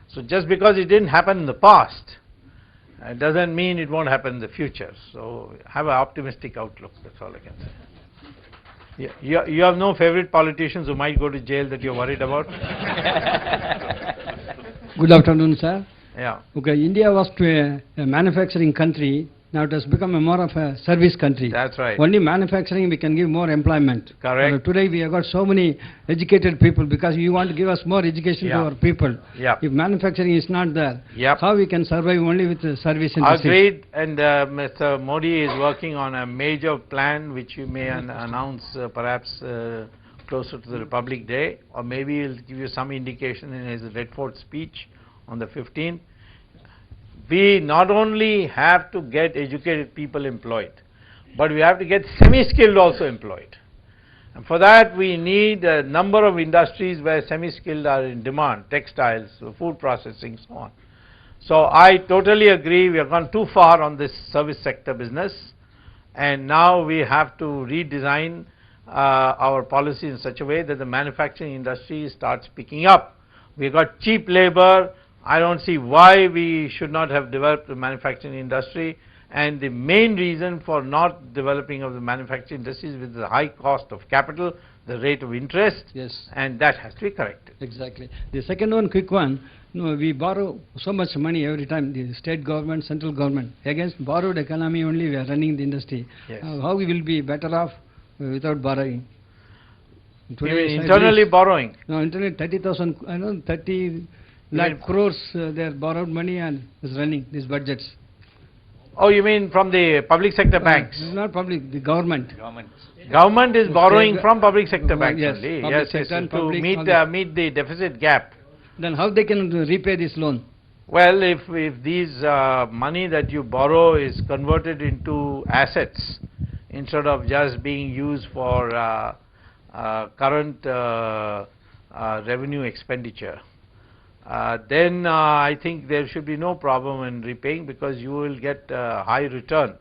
So just because it didn't happen in the past, it doesn't mean it won't happen in the future. So have an optimistic outlook, that's all I can say. You have no favorite politicians who might go to jail that you're worried about? Good afternoon, sir. Yeah. Okay, India was a manufacturing country. Now it has become more of a service country. That's right. Only manufacturing we can give more employment. Correct. Today we have got so many educated people because you want to give us more education to our people. Yeah. If manufacturing is not there, yep. how we can survive only with the service industry? Agreed. And Mr. Modi is working on a major plan which you may announce perhaps closer to the Republic Day, or maybe he'll give you some indication in his Red Fort speech on the 15th. We not only have to get educated people employed, but we have to get semi-skilled also employed. And for that we need a number of industries where semi-skilled are in demand, textiles, food processing, so on. So I totally agree, we have gone too far on this service sector business, and now we have to redesign our policy in such a way that the manufacturing industry starts picking up. We've got cheap labor. I don't see why we should not have developed the manufacturing industry, and the main reason for not developing of the manufacturing industry is with the high cost of capital, the rate of interest, yes, and that has to be corrected. Exactly. The second one, quick one, we borrow so much money every time, the state government, central government. Against borrowed economy only we are running the industry. Yes. How we will be better off without borrowing? Internally borrowing? No, internally 30,000, I know 30 lakh crores, they are borrowed money and is running these budgets. Oh, you mean from the public sector banks? Not public, the government. Government is borrowing State- from public sector banks Yes, only. public Yes, yes, sector and to public- meet public. the deficit gap. Then how they can repay this loan? Well, if these money that you borrow is converted into assets instead of just being used for current revenue expenditure, then I think there should be no problem in repaying, because you will get a high return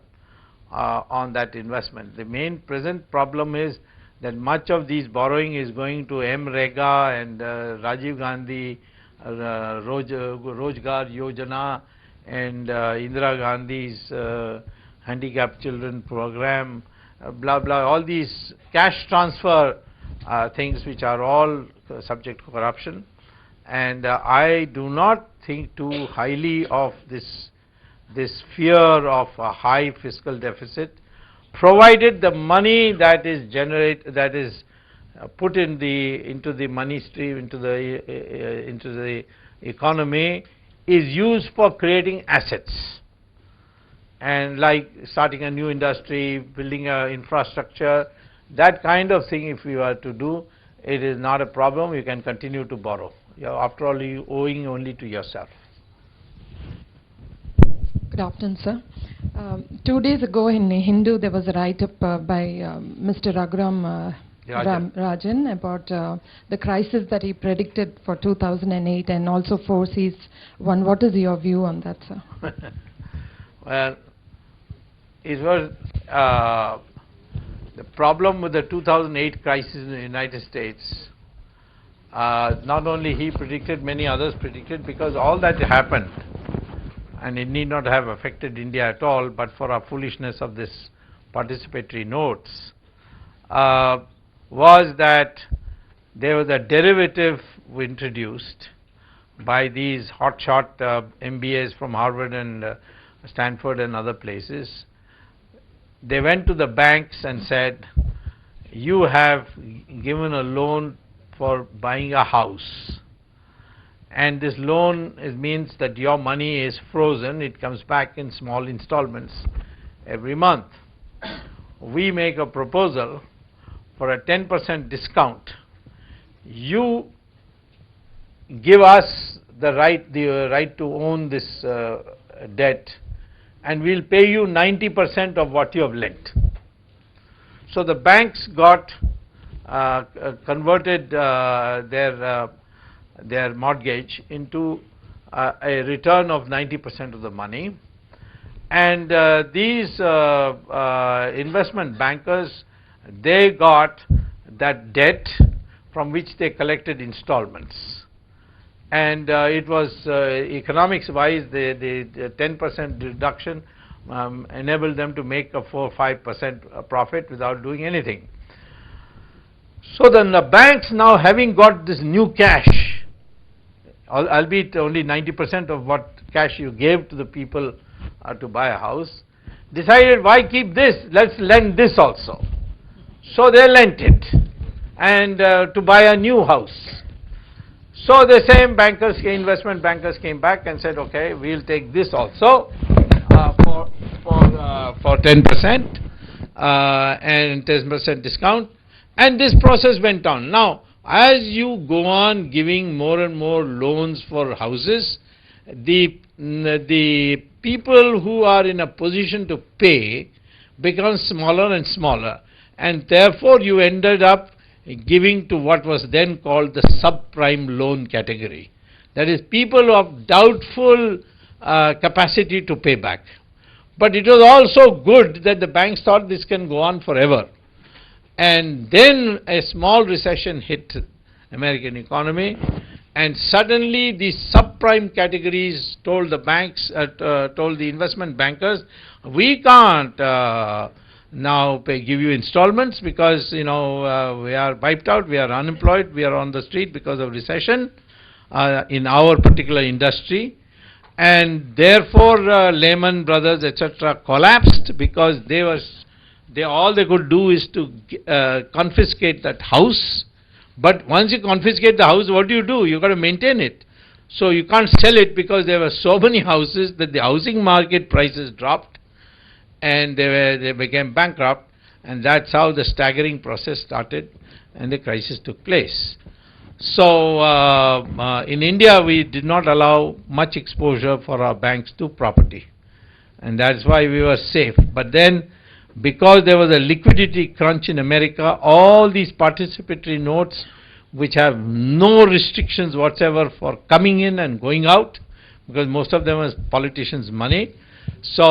on that investment. The main present problem is that much of these borrowing is going to MREGA and Rajiv Gandhi Rojgar Yojana and Indira Gandhi's handicapped children program, blah blah, all these cash transfer things which are all subject to corruption. And I do not think too highly of this fear of a high fiscal deficit, provided the money that is put into the money stream, into the economy, is used for creating assets, and like starting a new industry, building a infrastructure, that kind of thing. If you are to do, it is not a problem. You can continue to borrow. After all, you are owing only to yourself. Good afternoon, sir. 2 days ago in Hindu, there was a write-up by Mr. Raghuram Rajan about the crisis that he predicted for 2008 and also foresees one. What is your view on that, sir? Well, it was the problem with the 2008 crisis in the United States. Not only he predicted, many others predicted, because all that happened, and it need not have affected India at all, but for our foolishness of this participatory notes, was that there was a derivative introduced by these hotshot MBAs from Harvard and Stanford and other places. They went to the banks and said, you have given a loan for buying a house, and this loan means that your money is frozen. It comes back in small installments every month. We make a proposal for a 10% discount. You give us the right to own this debt, and we'll pay you 90% of what you have lent. So the banks got converted their mortgage into a return of 90% of the money, and these investment bankers, they got that debt from which they collected installments, and it was economics wise, the 10% deduction enabled them to make a 4-5% profit without doing anything. So then the banks, now having got this new cash, albeit only 90% of what cash you gave to the people to buy a house, decided, why keep this, let's lend this also. So they lent it, and to buy a new house. So the same bankers, investment bankers, came back and said, okay, we'll take this also for 10% and 10% discount, and this process went on. Now, as you go on giving more and more loans for houses, the people who are in a position to pay become smaller and smaller, and therefore you ended up giving to what was then called the subprime loan category. That is, people of doubtful capacity to pay back. But it was also good that the banks thought this can go on forever. And then a small recession hit American economy, and suddenly the subprime categories told the banks, told the investment bankers, we can't now give you installments because we are wiped out, we are unemployed, we are on the street because of recession in our particular industry, and therefore Lehman Brothers, etc., collapsed because all they could do is to confiscate that house. But once you confiscate the house, what do? You've got to maintain it. So you can't sell it because there were so many houses that the housing market prices dropped, and they became bankrupt, and that's how the staggering process started and the crisis took place. So in India we did not allow much exposure for our banks to property, and that's why we were safe. But then, because there was a liquidity crunch in America, all these participatory notes which have no restrictions whatsoever for coming in and going out, because most of them was politicians' money. So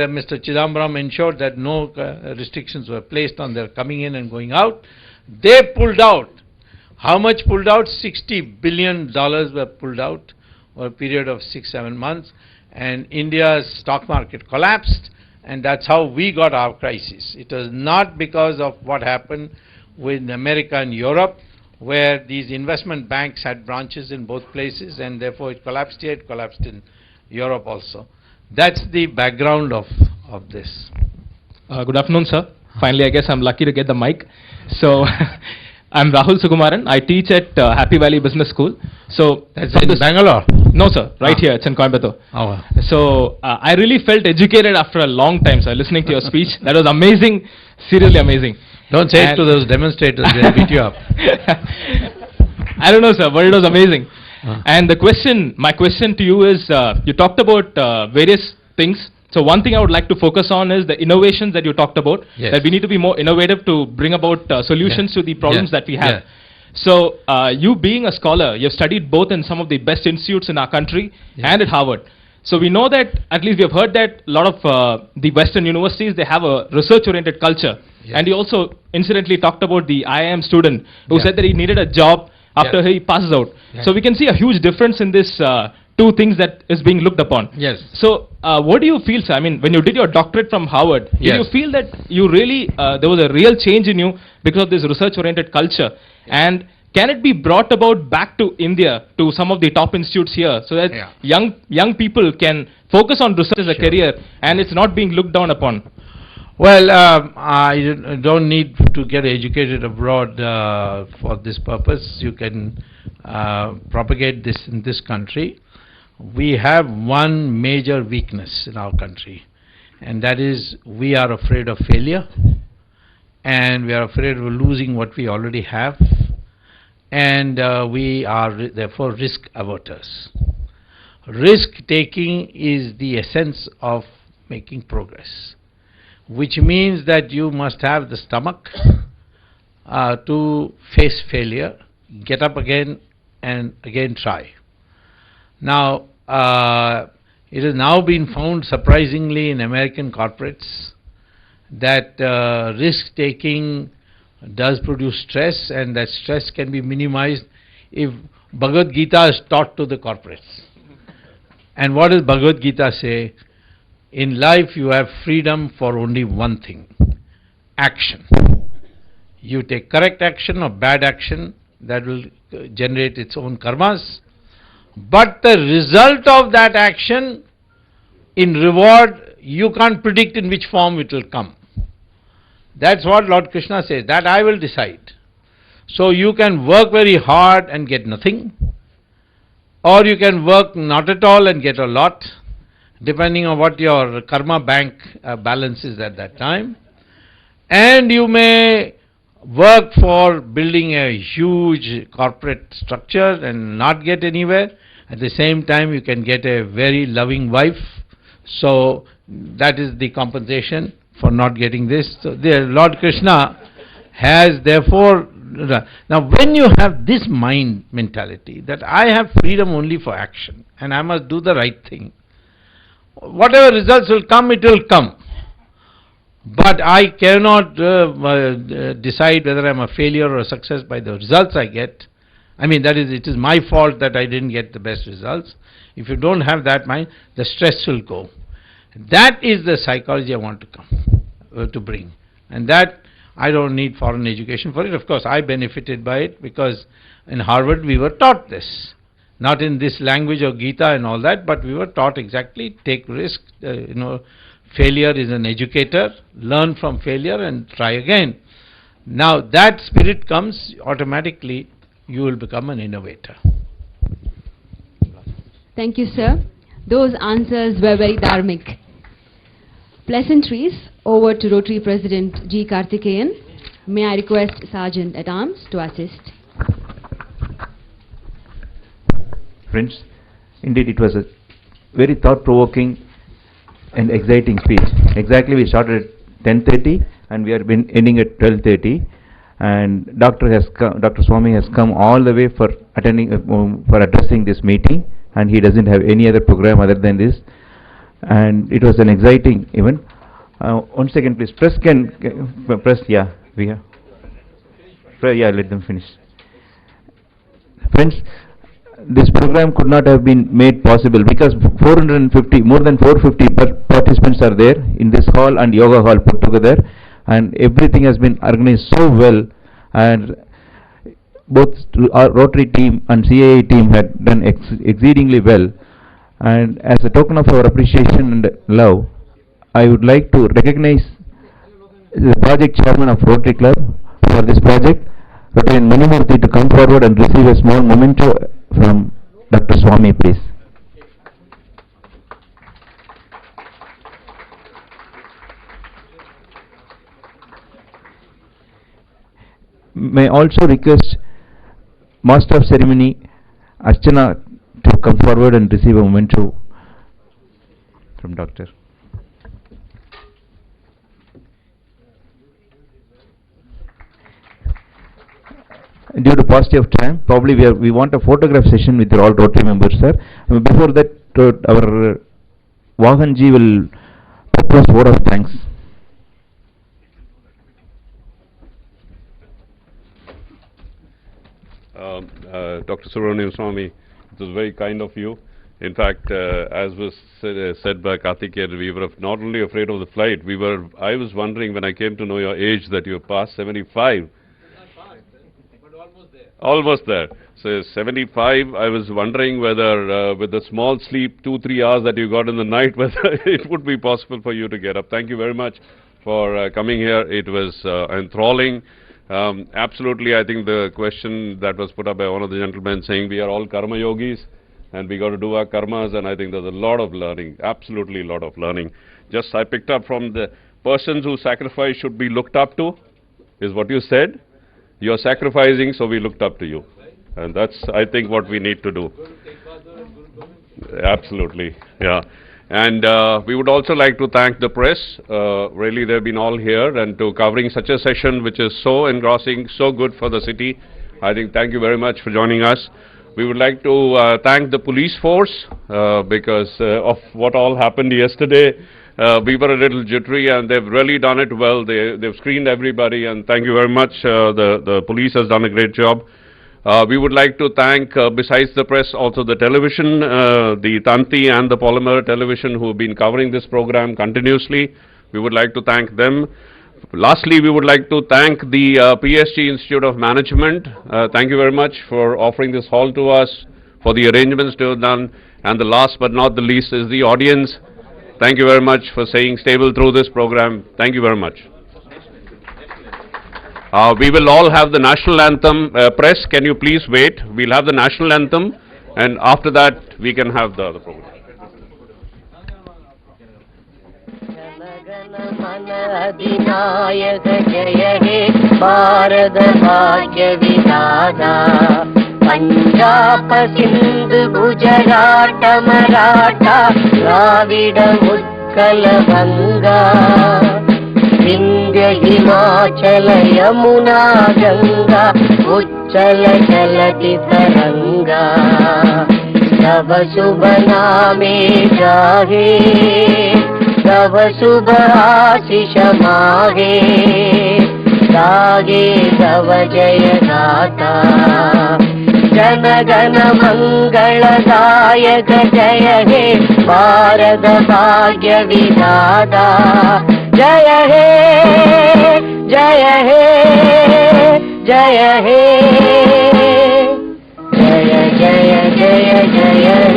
Mr. Chidambaram ensured that no restrictions were placed on their coming in and going out. They pulled out. How much pulled out? $60 billion were pulled out over a period of 6-7 months, and India's stock market collapsed, and that's how we got our crisis. It was not because of what happened with America and Europe, where these investment banks had branches in both places, and therefore it collapsed here, it collapsed in Europe also. That's the background of this. Good afternoon, sir. Finally, I guess I'm lucky to get the mic. So, I'm Rahul Sukumaran. I teach at Happy Valley Business School. So that's in Bangalore? No, sir. Right here. It's in Coimbatore. Oh. So I really felt educated after a long time, sir, listening to your speech. That was amazing. Seriously amazing. Don't say it to those demonstrators. They'll beat you up. I don't know, sir, but it was amazing. And my question to you is, you talked about various things. So one thing I would like to focus on is the innovations that you talked about, that we need to be more innovative to bring about solutions to the problems that we have. So you being a scholar, you've studied both in some of the best institutes in our country and at Harvard. So we know that, at least we have heard that a lot of the Western universities, they have a research-oriented culture. And you also incidentally talked about the IIM student who said that he needed a job after he passes out. So we can see a huge difference in this two things that is being looked upon. So what do you feel, sir? I mean, when you did your doctorate from Harvard, did you feel that you really, there was a real change in you because of this research-oriented culture? And can it be brought about back to India, to some of the top institutes here, so that young people can focus on research as a career and it's not being looked down upon? Well, I don't need to get educated abroad for this purpose. You can propagate this in this country. We have one major weakness in our country, and that is we are afraid of failure, and we are afraid of losing what we already have, and we are therefore risk averters. Risk taking is the essence of making progress, which means that you must have the stomach to face failure, get up again and again try. Now, it has now been found surprisingly in American corporates that risk-taking does produce stress, and that stress can be minimized if Bhagavad Gita is taught to the corporates. And what does Bhagavad Gita say? In life you have freedom for only one thing: action. You take correct action or bad action, that will generate its own karmas. But the result of that action, in reward, you can't predict in which form it will come. That's what Lord Krishna says, that I will decide. So you can work very hard and get nothing, or you can work not at all and get a lot, depending on what your karma bank balance is at that time. And you may work for building a huge corporate structure and not get anywhere. At the same time, you can get a very loving wife. So that is the compensation for not getting this. So the Lord Krishna has therefore, now when you have this mind mentality that I have freedom only for action and I must do the right thing, whatever results will come, it will come. But I cannot decide whether I am a failure or a success by the results I get. I mean, that is, it is my fault that I didn't get the best results. If you don't have that mind, the stress will go. That is the psychology I want to come to bring, and that I don't need foreign education for it. Of course, I benefited by it because in Harvard we were taught this, not in this language of Gita and all that, but we were taught exactly take risk. Failure is an educator. Learn from failure and try again. Now that spirit comes, automatically you will become an innovator. Thank you, sir. Those answers were very dharmic. pleasantries over to Rotary President G.Karthikeyan. May I request Sergeant at Arms to assist. Friends, indeed it was a very thought-provoking and exciting speech. Exactly, we started at 10:30 and we have been ending at 12:30. And Dr. Swamy has come all the way for addressing this meeting, and he doesn't have any other program other than this. And it was an exciting event. 1 second, please. Press, yeah, we have. Yeah, let them finish. Friends, this program could not have been made possible because more than 450 participants are there in this hall and yoga hall put together, and everything has been organized so well, and both our Rotary team and CAA team had done exceedingly well. And as a token of our appreciation and love, I would like to recognize the project chairman of Rotary Club for this project, Rotarian Manimurthy, to come forward and receive a small memento from Dr. Swamy, please. May also request Master of Ceremony Archana to come forward and receive a memento from Doctor. Due to paucity of time, probably we want a photograph session with all Rotary members, sir. Before that, our Vahanji will propose word of thanks. Dr. Subramanian Swamy, it was very kind of you. In fact, as was said by Karthikeyan, we were not only afraid of the flight, I was wondering when I came to know your age that you were past 75. Almost there. So 75, I was wondering whether with the small sleep, 2-3 hours that you got in the night, whether it would be possible for you to get up. Thank you very much for coming here. It was enthralling. Absolutely, I think the question that was put up by one of the gentlemen saying we are all karma yogis and we got to do our karmas, and I think there's a lot of learning, absolutely a lot of learning. Just I picked up from the persons who sacrifice should be looked up to, is what you said. You're sacrificing, so we looked up to you. And that's, I think, what we need to do. Absolutely, yeah. And we would also like to thank the press. Really, they've been all here and to covering such a session which is so engrossing, so good for the city. I think thank you very much for joining us. We would like to thank the police force because of what all happened yesterday. We were a little jittery and they've really done it well. They've screened everybody, and thank you very much. The police has done a great job. We would like to thank, besides the press, also the television, the Tanti and the Polymer television who have been covering this program continuously. We would like to thank them. Lastly, we would like to thank the PSG Institute of Management. Thank you very much for offering this hall to us, for the arrangements they have done. And the last but not the least is the audience. Thank you very much for staying stable through this program. Thank you very much. We will all have the national anthem. Press, can you please wait? We'll have the national anthem, and after that we can have the other program. Punjab, Sindh, Gujarat, Maratha, Dravida, Utkal, Ganga, Vindhya, Himachala, Yamuna, Ganga, Uchchala, Jalati, Taranga, Tava Subha Name Jahe, Tava Subha Asisha Mahe, Dage Tava Jaya Gata, Jana Gana Mangala Dayaka Jaya He, Bharata Bhagya Vidada, Jaya He, Jaya He, Jaya He, Jaya Jaya Jaya Jaya